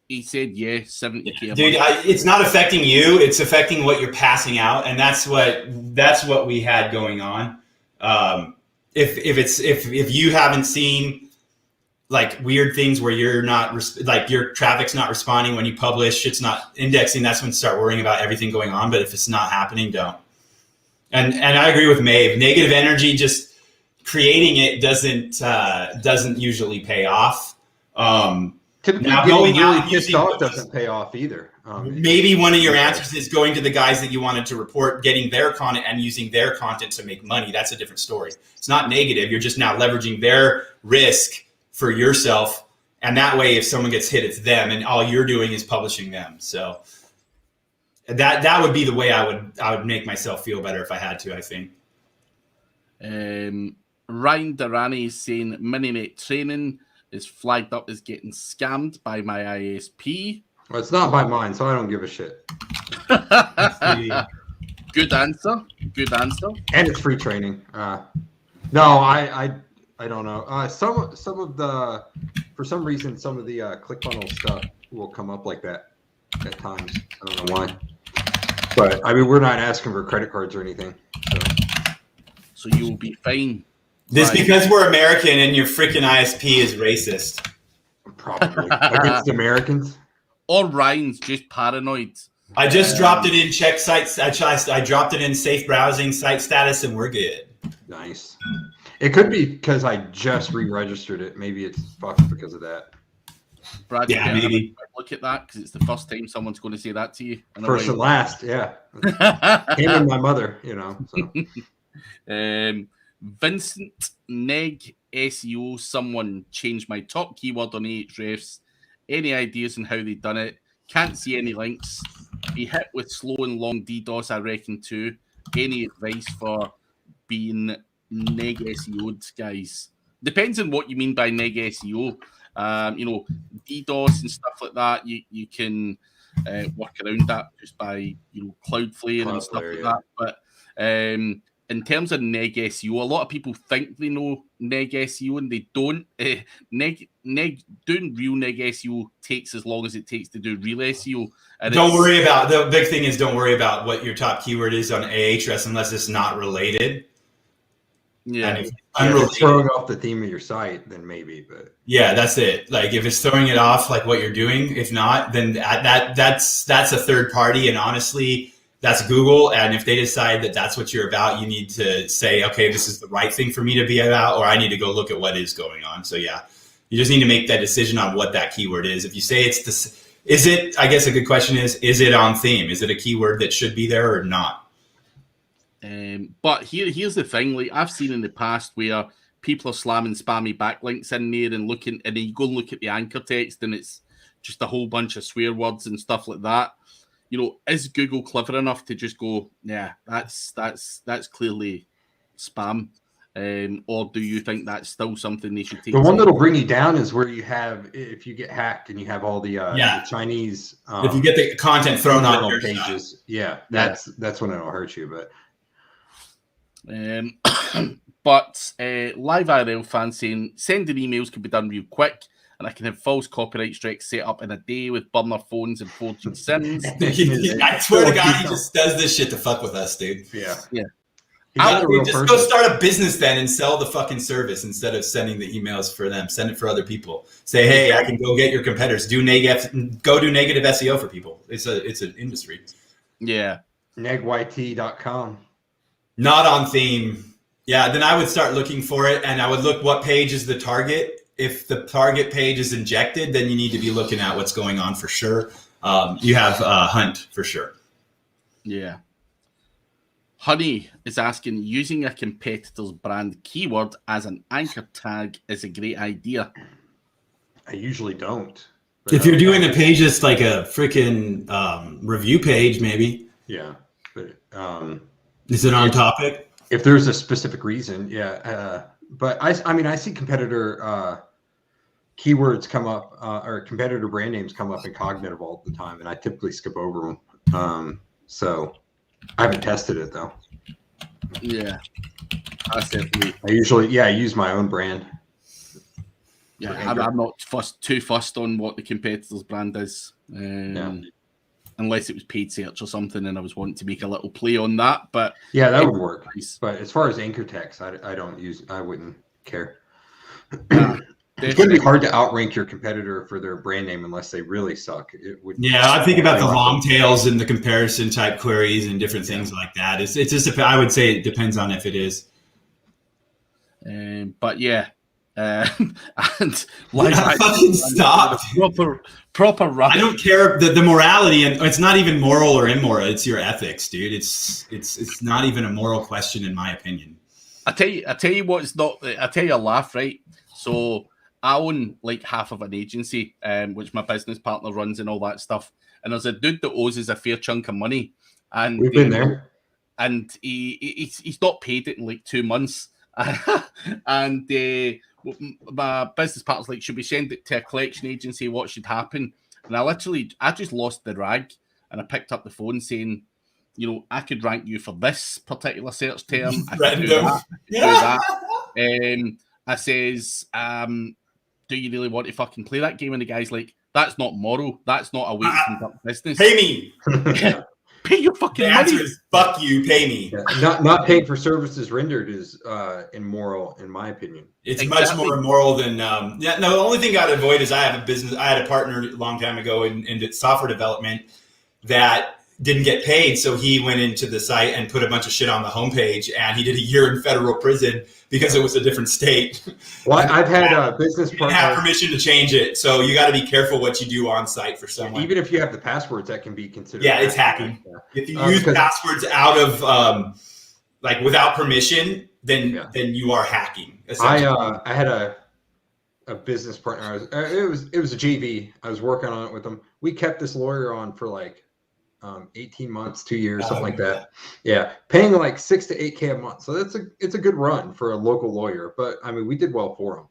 He said, yeah, 70K a Dude, month. it's not affecting you. It's affecting what you're passing out, and that's what we had going on. If you haven't seen like weird things where you're not like your traffic's not responding when you publish, it's not indexing, that's when you start worrying about everything going on. But if it's not happening, don't. And I agree with Maeve. Negative energy, just creating it doesn't usually pay off. Typically, now getting going really out pissed off doesn't pay off either. Maybe one of your answers is going to the guys that you wanted to report, getting their content and using their content to make money. That's a different story. It's not negative. You're just now leveraging their risk for yourself. And that way, if someone gets hit, it's them. And all you're doing is publishing them. So that would be the way I would make myself feel better if I had to, I think. Ryan Durrani is saying Mininet training is flagged up as getting scammed by my ISP. Well, it's not by mine, so I don't give a shit. Good answer. Good answer. And it's free training. No, I don't know. Some of the, for some reason, some of the ClickFunnels stuff will come up like that at times. I don't know why. But I mean, we're not asking for credit cards or anything. So you will be fine. This because we're American and your freaking ISP is racist. Probably against Americans. Or Ryan's just paranoid. I just dropped it in check sites. I dropped it in safe browsing site status, and we're good. Nice. It could be because I just re-registered it. Maybe it's fucked because of that. Brad, yeah, maybe. Look at that because it's the first time someone's going to say that to you. First and last, yeah. Him and my mother, you know. So. Vincent Neg SEO. Someone changed my top keyword on Ahrefs. Any ideas on how they done it? Can't see any links. Be hit with slow and long DDoS, I reckon, too. Any advice for being neg SEO'd, guys? Depends on what you mean by neg SEO. DDoS and stuff like that, you can work around that just by, Cloudflare and stuff like that. But in terms of neg SEO, a lot of people think they know neg SEO and they don't. Doing real neg SEO takes as long as it takes to do real SEO. And don't worry about, the big thing is don't worry about what your top keyword is on Ahrefs unless it's not related. Yeah. And if it's throwing off the theme of your site, then maybe, but. Yeah, that's it. Like if it's throwing it off like what you're doing, if not, then that's a third party. And honestly, that's Google. And if they decide that that's what you're about, you need to say, okay, this is the right thing for me to be about, or I need to go look at what is going on. So yeah, you just need to make that decision on what that keyword is. If you say it's this, is it, I guess a good question is it on theme? Is it a keyword that should be there or not? But here's the thing, like I've seen in the past where people are slamming spammy backlinks in there and then you go and look at the anchor text and it's just a whole bunch of swear words and stuff like that. Is Google clever enough to just go, yeah, that's clearly spam? Or do you think that's still something they should take? The one that'll bring you down is where you have, if you get hacked and you have all the Chinese. If you get the content thrown on your pages, that's when it'll hurt you. But Live IRL fan saying sending emails can be done real quick. And I can have false copyright strikes set up in a day with burner phones and 4G SIMs. I swear to God, he just does this shit to fuck with us, dude. Yeah. Just go start a business then and sell the fucking service instead of sending the emails for them. Send it for other people. Say, hey, I can go get your competitors. Go do negative SEO for people. It's an industry. Yeah. Negyt.com. Not on theme. Yeah, then I would start looking for it, and I would look what page is the target. If the target page is injected, then you need to be looking at what's going on for sure. You have Hunt for sure. Yeah. Honey is asking, using a competitor's brand keyword as an anchor tag is a great idea. I usually don't. If you're doing a page that's like a freaking review page, maybe. Yeah. But is it on topic? If there's a specific reason, yeah. But I see competitor keywords come up or competitor brand names come up in Cognitive all the time, and I typically skip over them. So I haven't tested it though. Yeah, I usually I use my own brand. Yeah, I'm not too fussed on what the competitor's brand is, unless it was paid search or something, and I was wanting to make a little play on that. But yeah, that would work. But as far as anchor text, I wouldn't care. It's going to be hard to outrank your competitor for their brand name unless they really suck. I think about the long tails and the comparison type queries and different things like that. It's just, I would say it depends on if it is. But yeah. And fucking stop. Proper rubbish. I don't care the morality, and it's not even moral or immoral. It's your ethics, dude. It's not even a moral question, in my opinion. I tell you what, it's not. I tell you a laugh, right? So I own like half of an agency, which my business partner runs and all that stuff. And there's a dude that owes us a fair chunk of money, and we've been there. And he's not paid it in like 2 months, and my business partner's like, should we send it to a collection agency? What should happen? And I just lost the rag, and I picked up the phone saying, I could rank you for this particular search term. I could do that. I says, do you really want to fucking play that game? And the guy's like, that's not moral. That's not a way to conduct business. Pay me. Pay your fucking money. The answer is fuck you, pay me. Yeah, not paying for services rendered is immoral, in my opinion. It's much more immoral than the only thing I'd avoid is I had a partner a long time ago in software development that didn't get paid, so he went into the site and put a bunch of shit on the homepage, and he did a year in federal prison because it was a different state. Well, I've had a business partner. You didn't have permission to change it, so you got to be careful what you do on site for someone. Even if you have the passwords, that can be considered. Yeah, it's hacking. If you use passwords out of without permission, then you are hacking. I had a business partner. It was a JV. I was working on it with him. We kept this lawyer on for 18 months, 2 years, something like that. Yeah, paying like $6,000 to $8,000 a month. So it's a good run for a local lawyer. But I mean, we did well for him,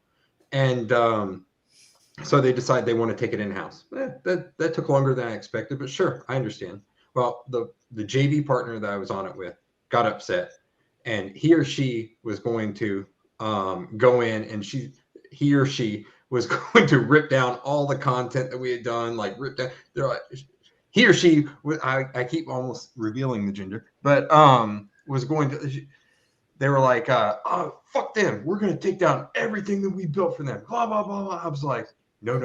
and so they decided they want to take it in house. That took longer than I expected, but sure, I understand. Well, the JV partner that I was on it with got upset, and he or she was going to go in, and he or she was going to rip down all the content that we had done, rip down. They're like, he or she, I keep almost revealing the gender, but was going to, they were like, oh, fuck them. We're going to take down everything that we built for them. Blah, blah, blah, blah. I was like, no.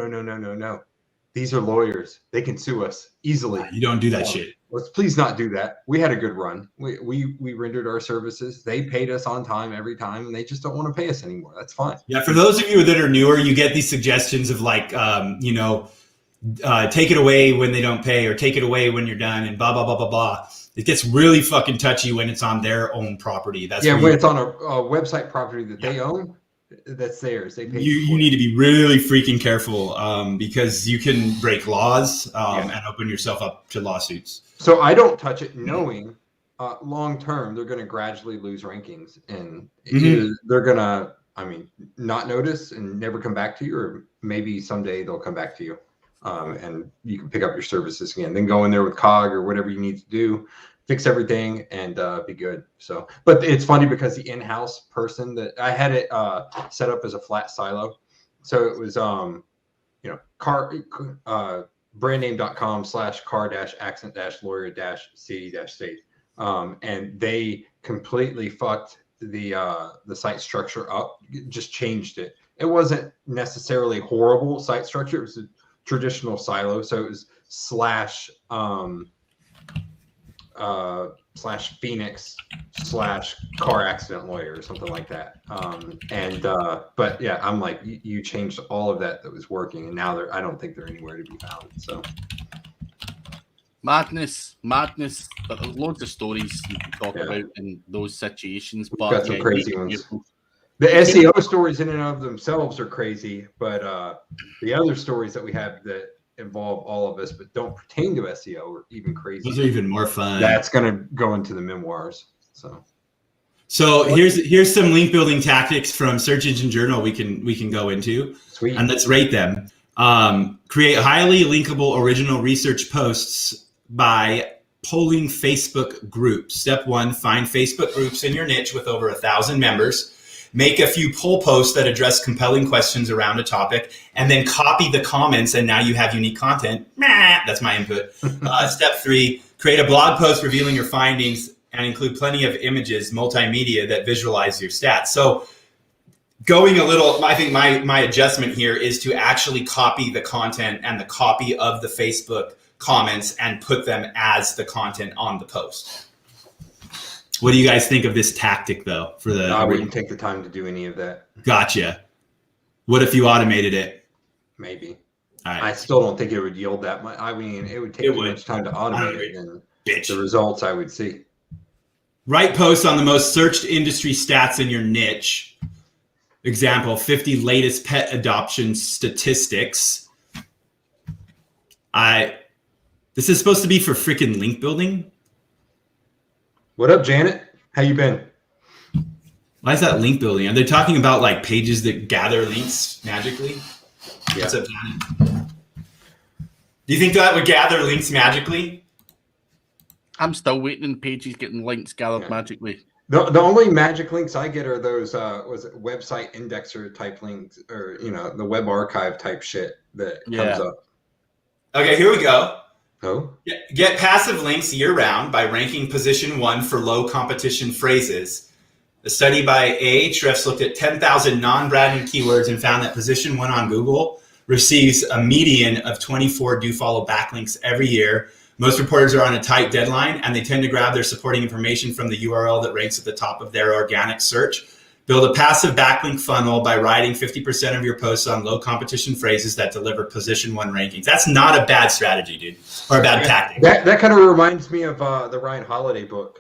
These are lawyers. They can sue us easily. You don't do that shit. Let's please not do that. We had a good run. We rendered our services. They paid us on time every time, and they just don't want to pay us anymore. That's fine. Yeah, for those of you that are newer, you get these suggestions of take it away when they don't pay, or take it away when you're done, and blah, blah, blah, blah, blah. It gets really fucking touchy when it's on their own property. When it's on a website property that they own, that's theirs. They pay you need to be really freaking careful because you can break laws and open yourself up to lawsuits. So I don't touch it knowing long term they're going to gradually lose rankings, and they're going to, not notice and never come back to you, or maybe someday they'll come back to you. And you can pick up your services again, then go in there with COG or whatever you need to do, fix everything, and be good. So, but it's funny because the in-house person that I had it set up as a flat silo. So it was, brandname.com/car-accent-lawyer-city-state. And they completely fucked the site structure up, just changed it. It wasn't necessarily horrible site structure. It was a traditional silo, so it was /Phoenix /car accident lawyer or something like that. But yeah, I'm like, you changed all of that was working, and now I don't think they're anywhere to be found. So madness. But there's loads of stories you can talk about in those situations. But got some crazy ones. The SEO stories in and of themselves are crazy, but the other stories that we have that involve all of us but don't pertain to SEO are even crazy. Those are even more fun. That's going to go into the memoirs. So here's some link building tactics from Search Engine Journal we can go into. Sweet. And let's rate them. Create highly linkable original research posts by polling Facebook groups. Step 1, find Facebook groups in your niche with over 1,000 members. make a few poll posts that address compelling questions around a topic, and then copy the comments, and now you have unique content. That's my input. Step 3, create a blog post revealing your findings and include plenty of images, multimedia that visualize your stats. So going a little, I think my adjustment here is to actually copy the content and the copy of the Facebook comments and put them as the content on the post. What do you guys think of this tactic, though? I wouldn't take the time to do any of that. Gotcha. What if you automated it? Maybe. All right. I still don't think it would yield that much. I mean, it would take too much time to automate it, and the results I would see. Write posts on the most searched industry stats in your niche. Example, 50 latest pet adoption statistics. This is supposed to be for freaking link building. What up, Janet? How you been? Why is that link building? Are they talking about like pages that gather links magically? Yeah. What's up, Janet? Do you think that would gather links magically? I'm still waiting on pages getting links gathered magically. The only magic links I get are those was it website indexer type links, or the web archive type shit that comes up. Okay, here we go. Oh. Get passive links year-round by ranking position 1 for low competition phrases. A study by Ahrefs looked at 10,000 non-branded keywords and found that position 1 on Google receives a median of 24 do-follow backlinks every year. Most reporters are on a tight deadline, and they tend to grab their supporting information from the URL that ranks at the top of their organic search. Build a passive backlink funnel by writing 50% of your posts on low competition phrases that deliver position 1 rankings. That's not a bad strategy, dude, or a bad tactic. That kind of reminds me of the Ryan Holiday book.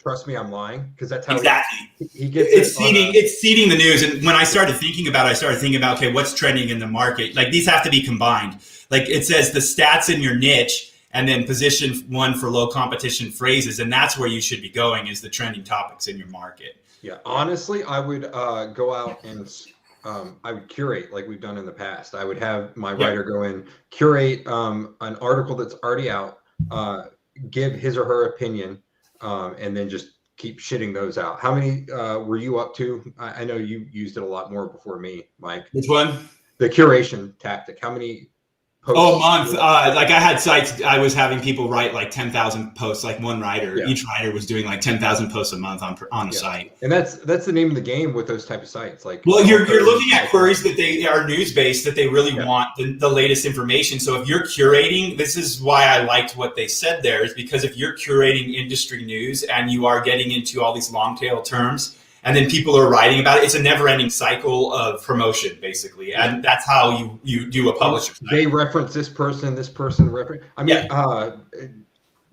Trust Me, I'm Lying, because that's how he gets it's seeding the news. And when I started thinking about it, okay, what's trending in the market? Like, these have to be combined. Like, it says the stats in your niche, and then position 1 for low competition phrases, and that's where you should be going, is the trending topics in your market. Yeah, honestly, I would go out and I would curate like we've done in the past. I would have my writer go in, curate an article that's already out, give his or her opinion, and then just keep shitting those out. How many were you up to? I know you used it a lot more before me, Mike. Which one? The curation tactic. How many posts? Oh, a month. Like, I had sites, I was having people write like 10,000 posts, like one writer. Yeah. Each writer was doing like 10,000 posts a month on a site. And that's the name of the game with those type of sites. Like, well, you're looking at queries that they are news-based, that they really want the latest information. So if you're curating, this is why I liked what they said there, is because if you're curating industry news and you are getting into all these long tail terms, and then people are writing about it, it's a never-ending cycle of promotion, basically. And that's how you do a publisher site. They reference this person reference. I mean,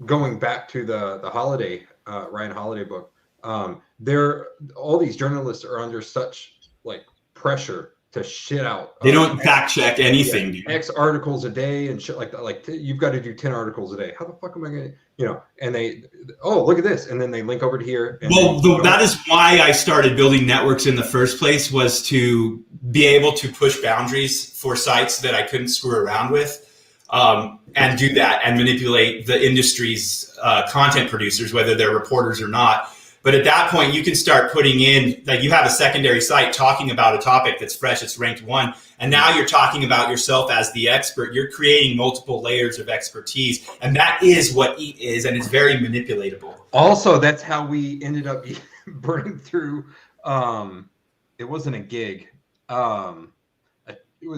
going back to the Holiday, Ryan Holiday book, all these journalists are under such like pressure to shit out. They don't fact check anything, dude. X articles a day and shit like that. Like, you've got to do 10 articles a day. How the fuck am I going to, and they, look at this. And then they link over to here. And that is why I started building networks in the first place, was to be able to push boundaries for sites that I couldn't screw around with, and do that and manipulate the industry's content producers, whether they're reporters or not. But at that point, you can start putting in, like, you have a secondary site talking about a topic that's fresh, it's ranked 1, and now you're talking about yourself as the expert. You're creating multiple layers of expertise, and that is what EAT is, and it's very manipulatable. Also, that's how we ended up burning through, it wasn't a gig. Was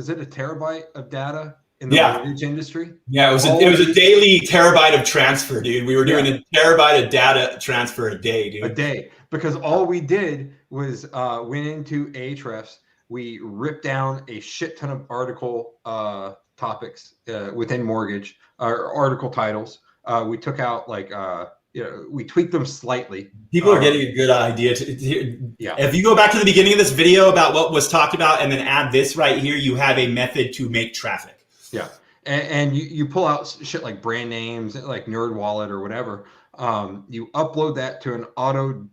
it a terabyte of data in the mortgage industry? Yeah, it was a daily terabyte of transfer, dude. We were doing a terabyte of data transfer a day, dude. A day, because all we did was went into Ahrefs. We ripped down a shit ton of article topics within mortgage, article titles. We took out we tweaked them slightly. People are getting a good idea. If you go back to the beginning of this video about what was talked about and then add this right here, you have a method to make traffic. Yeah. And you pull out shit like brand names, like NerdWallet or whatever. You upload that to an auto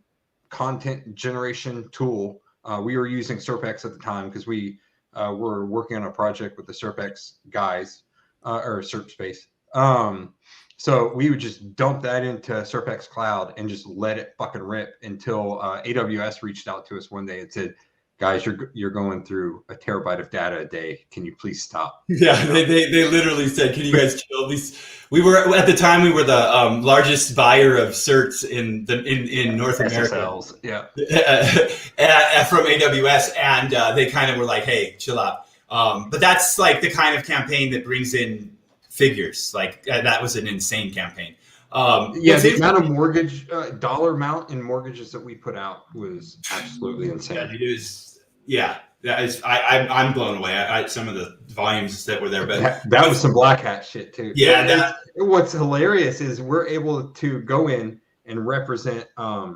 content generation tool. We were using SERPX at the time because we were working on a project with the SERPX guys, or SERP Space. So we would just dump that into SerpX Cloud and just let it fucking rip until AWS reached out to us one day and said, guys, you're going through a terabyte of data a day. Can you please stop? Yeah, they literally said, can you guys chill? We were at the time we were the largest buyer of certs in North America. SSLs, yeah. From AWS, and they kind of were like, hey, chill out. But that's like the kind of campaign that brings in figures. Like that was an insane campaign. The amount of mortgage dollar amount in mortgages that we put out was absolutely insane. Yeah, it was. Yeah, I'm blown away. Some of the volumes that were there, but that was some black hat shit too. Yeah. What's hilarious is we're able to go in and represent. I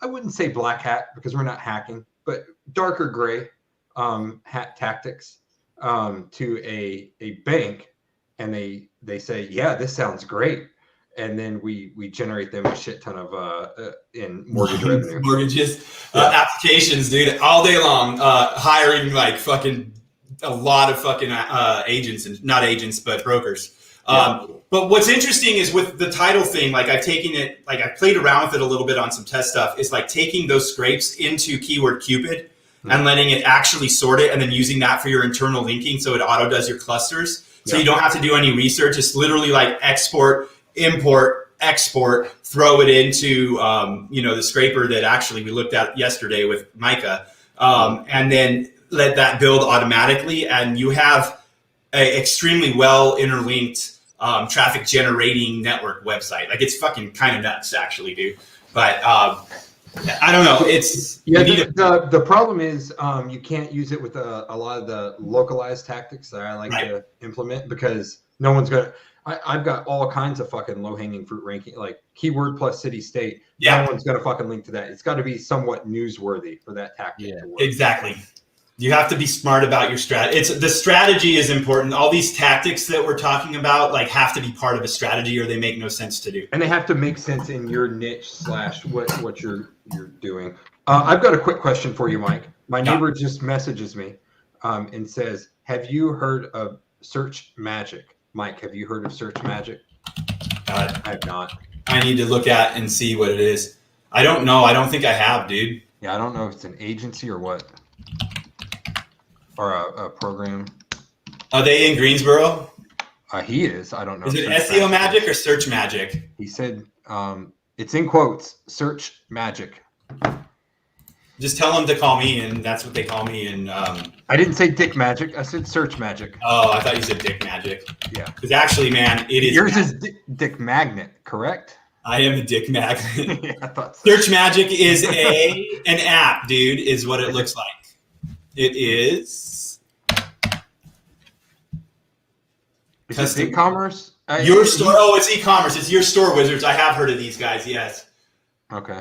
wouldn't say black hat because we're not hacking, but darker gray hat tactics to a bank. And they say, yeah, this sounds great. And then we generate them a shit ton of in mortgage revenue. Mortgages, applications, dude, all day long, hiring like fucking a lot of fucking agents, and not agents, but brokers. But what's interesting is with the title thing, like I've taken it, like I played around with it a little bit on some test stuff. Is like taking those scrapes into Keyword Cupid and letting it actually sort it, and then using that for your internal linking, so it auto does your clusters. So you don't have to do any research. It's literally like export, import, export, throw it into the scraper that actually we looked at yesterday with Micah, and then let that build automatically. And you have an extremely well interlinked traffic generating network website. Like it's fucking kind of nuts, actually, dude. But I don't know. It's the problem is you can't use it with a lot of the localized tactics that I like to implement because no one's gonna. I've got all kinds of fucking low hanging fruit ranking, like keyword plus city state. Yeah. No one's gonna fucking link to that. It's got to be somewhat newsworthy for that tactic to work. Exactly. You have to be smart about your strategy. The strategy is important. All these tactics that we're talking about like have to be part of a strategy, or they make no sense to do. And they have to make sense in your niche / what you're doing. I've got a quick question for you, Mike. My neighbor just messages me and says, "Have you heard of Search Magic?" Mike, have you heard of Search Magic? I have not. I need to look at and see what it is. I don't know. I don't think I have, dude. Yeah, I don't know if it's an agency or what. Or a program. Are they in Greensboro? He is. I don't know. Is it SEO Magic or Search Magic? He said it's in quotes, Search Magic. Just tell them to call me, and that's what they call me. And I didn't say Dick Magic. I said Search Magic. Oh, I thought you said Dick Magic. Yeah. Because actually, man, it is. Yours is Dick Magnet, correct? I am a Dick Magnet. Yeah, I thought so. Search Magic is an app, dude, is what it looks like. It is. Is it e-commerce? Your store. Oh, it's e-commerce. It's Your Store Wizards. I have heard of these guys. Yes. Okay.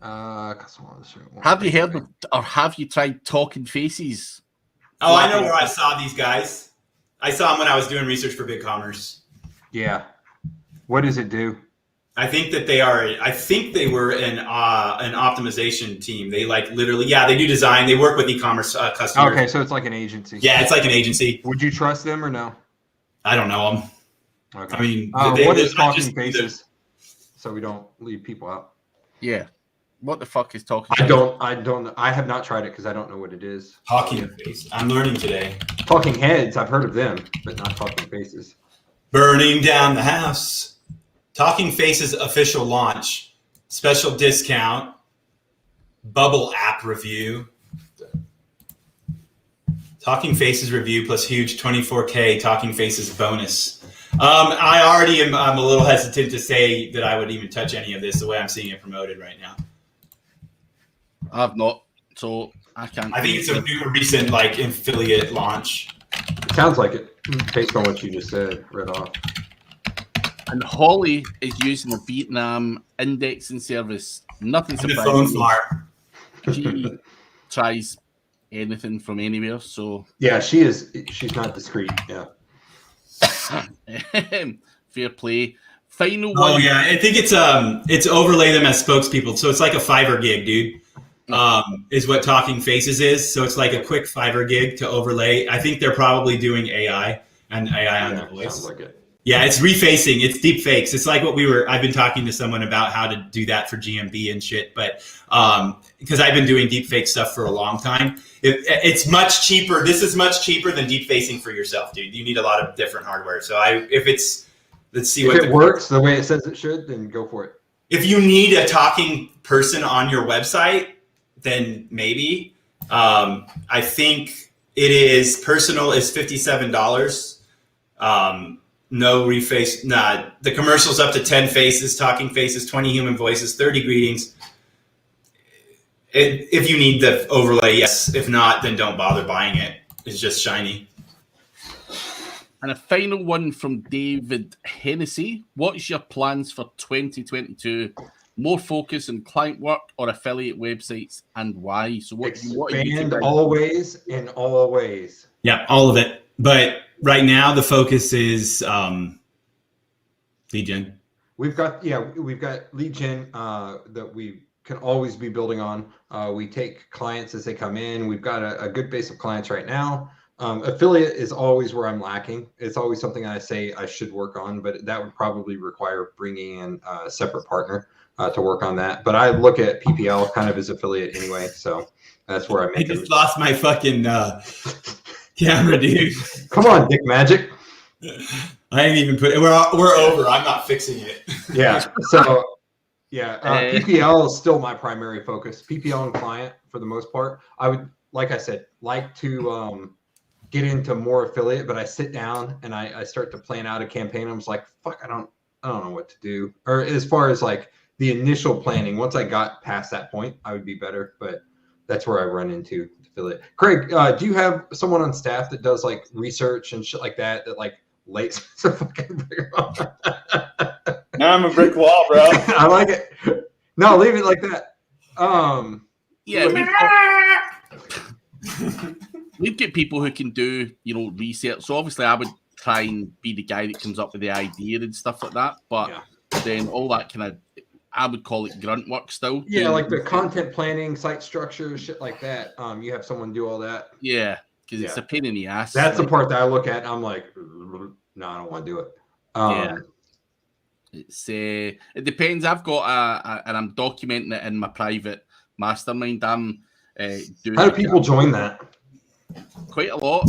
Have you heard of, or have you tried Talking Faces? Oh, I know where I saw these guys. I saw them when I was doing research for BigCommerce. Yeah. What does it do? I think that they are. I think they were an optimization team. They like literally, they do design. They work with e-commerce customers. Okay, so it's like an agency. Yeah, it's like an agency. Would you trust them or no? I don't know them. Okay. I mean, what is Talking Faces? So we don't leave people out. Yeah. What the fuck is Talking? I have not tried it because I don't know what it is. Talking Faces. I'm learning today. Talking Heads. I've heard of them, but not Talking Faces. Burning down the house. Talking Faces official launch. Special discount. Bubble app review. Talking Faces review plus huge 24K Talking Faces bonus. I already am. I'm a little hesitant to say that I would even touch any of this the way I'm seeing it promoted right now. I've not, so I can't. I think it's a recent like affiliate launch. It sounds like it, based on what you just said, right off. And Holly is using a Vietnam indexing service. Nothing And the phone surprising. smart. She tries anything from anywhere, so Yeah, she's not discreet. Yeah. fair play. Final Oh one. yeah, I think it's overlay them as spokespeople. So it's like a Fiverr gig, dude. Is what Talking Faces is. So it's like a quick Fiverr gig to overlay. I think they're probably doing AI and AI on the voice. Sounds like it. Yeah, it's refacing. It's deep fakes. It's like what I've been talking to someone about how to do that for GMB and shit. But because I've been doing deep fake stuff for a long time, it's much cheaper. This is much cheaper than deep facing for yourself, dude. You need a lot of different hardware. So let's see if it works the way it says it should, then go for it. If you need a talking person on your website, then maybe. I think it is personal is $57. No reface. Nah, the commercial's up to 10 faces, talking faces, 20 human voices, 30 greetings. If you need the overlay, yes. If not, then don't bother buying it. It's just shiny. And a final one from David Hennessy. What's your plans for 2022? More focus on client work or affiliate websites, and why? So expand always in all ways. Yeah, all of it. But right now the focus is lead gen. We've got lead gen that we can always be building on. We take clients as they come in. We've got a good base of clients right now. Affiliate is always where I'm lacking. It's always something I say I should work on, but that would probably require bringing in a separate partner to work on that. But I look at PPL kind of as affiliate anyway, so that's where I make it. I just lost my fucking camera, dude. Come on, Dick Magic. I ain't even put it. We're over. I'm not fixing it. Yeah. So yeah, PPL is still my primary focus. PPL and client for the most part. I would, like I said, like to get into more affiliate, but I sit down and I start to plan out a campaign. I'm just like, fuck, I don't know what to do. Or as far as like the initial planning, once I got past that point, I would be better. But that's where I run into affiliate. Craig, do you have someone on staff that does like research and shit like that like lays a fucking brick wall? Now I'm a brick wall, bro. I like it. No, leave it like that. We've got people who can do, research. So obviously I would try and be the guy that comes up with the idea and stuff like that. But then all that kind of, I would call it grunt work still. Yeah, like the content planning, site structure, shit like that. You have someone do all that. Yeah, because it's a pain in the ass. That's the part that I look at and I'm like, no, I don't want to do it. It depends. I've got and I'm documenting it in my private mastermind. I'm doing. How do people join that? Quite a lot.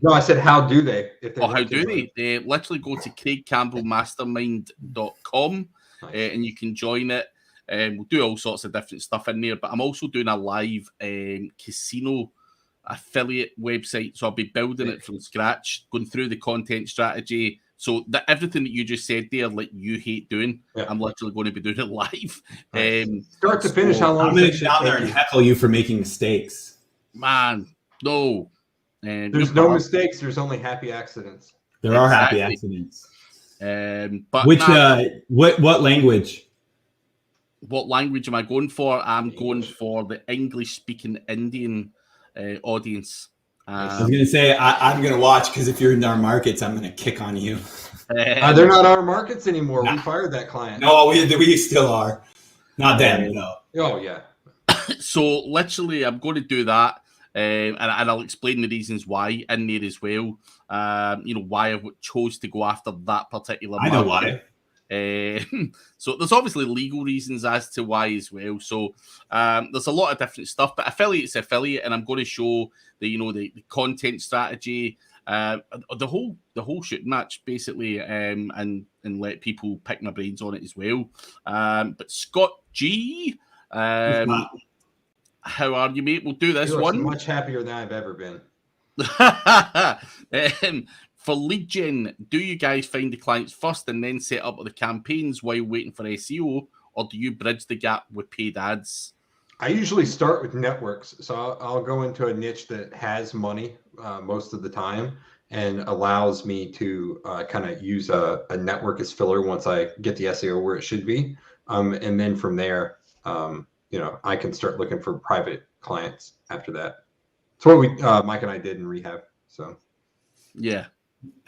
No, I said, how do they? How do they? They literally go to craigcampbellmastermind.com and you can join it. We'll do all sorts of different stuff in there, but I'm also doing a live casino affiliate website. So I'll be building it from scratch, going through the content strategy. So that everything that you just said there, like you hate doing, I'm literally going to be doing it live. Start to finish, how long? I'm going to get down there and heckle you for making mistakes. Man, no. There's no mistakes. There's only happy accidents. There are happy accidents. But what language? What language am I going for? I'm going for the English-speaking Indian audience. I was going to say, I'm going to watch because if you're in our markets, I'm going to kick on you. They're not our markets anymore. We fired that client. No, we still are. Not them, no. Oh, yeah. So literally, I'm going to do that. And I'll explain the reasons why in there as well. Why I chose to go after that particular market. I know why. So there's obviously legal reasons as to why as well. So there's a lot of different stuff, but affiliate's affiliate, and I'm going to show the content strategy, the whole shooting match basically, and let people pick my brains on it as well. But Scott G. How are you, mate? We'll do this one. Much happier than I've ever been. For lead gen, do you guys find the clients first and then set up the campaigns while waiting for SEO, or do you bridge the gap with paid ads? I usually start with networks. So I'll go into a niche that has money most of the time and allows me to kind of use a network as filler once I get the SEO where it should be. And then from there, I can start looking for private clients after that. It's what Mike and I did in rehab. So, yeah,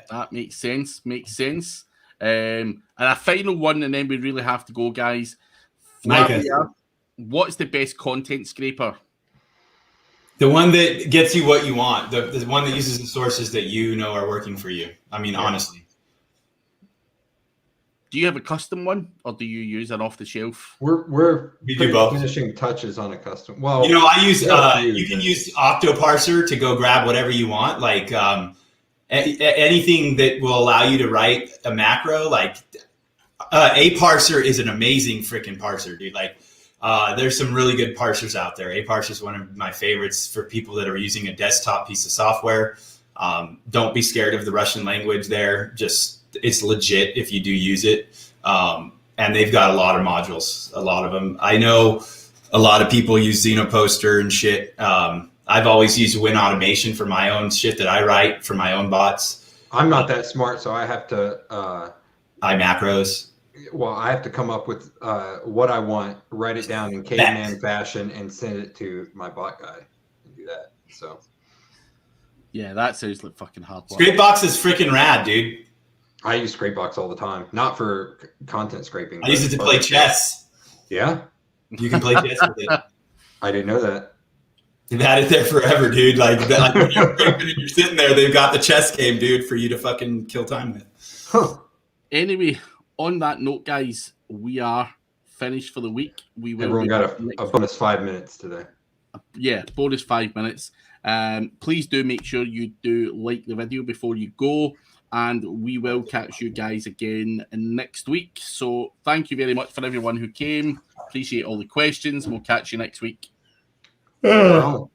that makes sense. And a final one, and then we really have to go, guys. Flavia, what's the best content scraper? The one that gets you what you want. The one that uses the sources that are working for you. I mean, honestly. Do you have a custom one, or do you use an off the shelf? We're We do both. finishing touches on a custom. Well, You know, I use yeah, you can use Octoparser to go grab whatever you want, like anything that will allow you to write a macro. Like a parser is an amazing freaking parser, dude. Like there's some really good parsers out there. A parser is one of my favorites for people that are using a desktop piece of software. Don't be scared of the Russian language there. Just it's legit if you do use it. And they've got a lot of modules, a lot of them. I know a lot of people use Xenoposter and shit. I've always used Win Automation for my own shit that I write for my own bots. I'm not that smart, so I have to. iMacros. Well, I have to come up with what I want, write it down in caveman fashion, and send it to my bot guy and do that. So. Yeah, that sounds like fucking hard work. Scrapebox is freaking rad, dude. I use Scrapebox all the time, not for content scraping. I use it to play chess. Yeah, you can play chess with it. I didn't know that. They've had it there forever, dude. Like when you're sitting there, they've got the chess game, dude, for you to fucking kill time with. Huh. Anyway, on that note, guys, we are finished for the week. Everyone got a bonus 5 minutes today. Yeah, bonus 5 minutes. Please do make sure you do like the video before you go, and we will catch you guys again next week. So thank you very much for everyone who came. Appreciate all the questions. We'll catch you next week. Wow.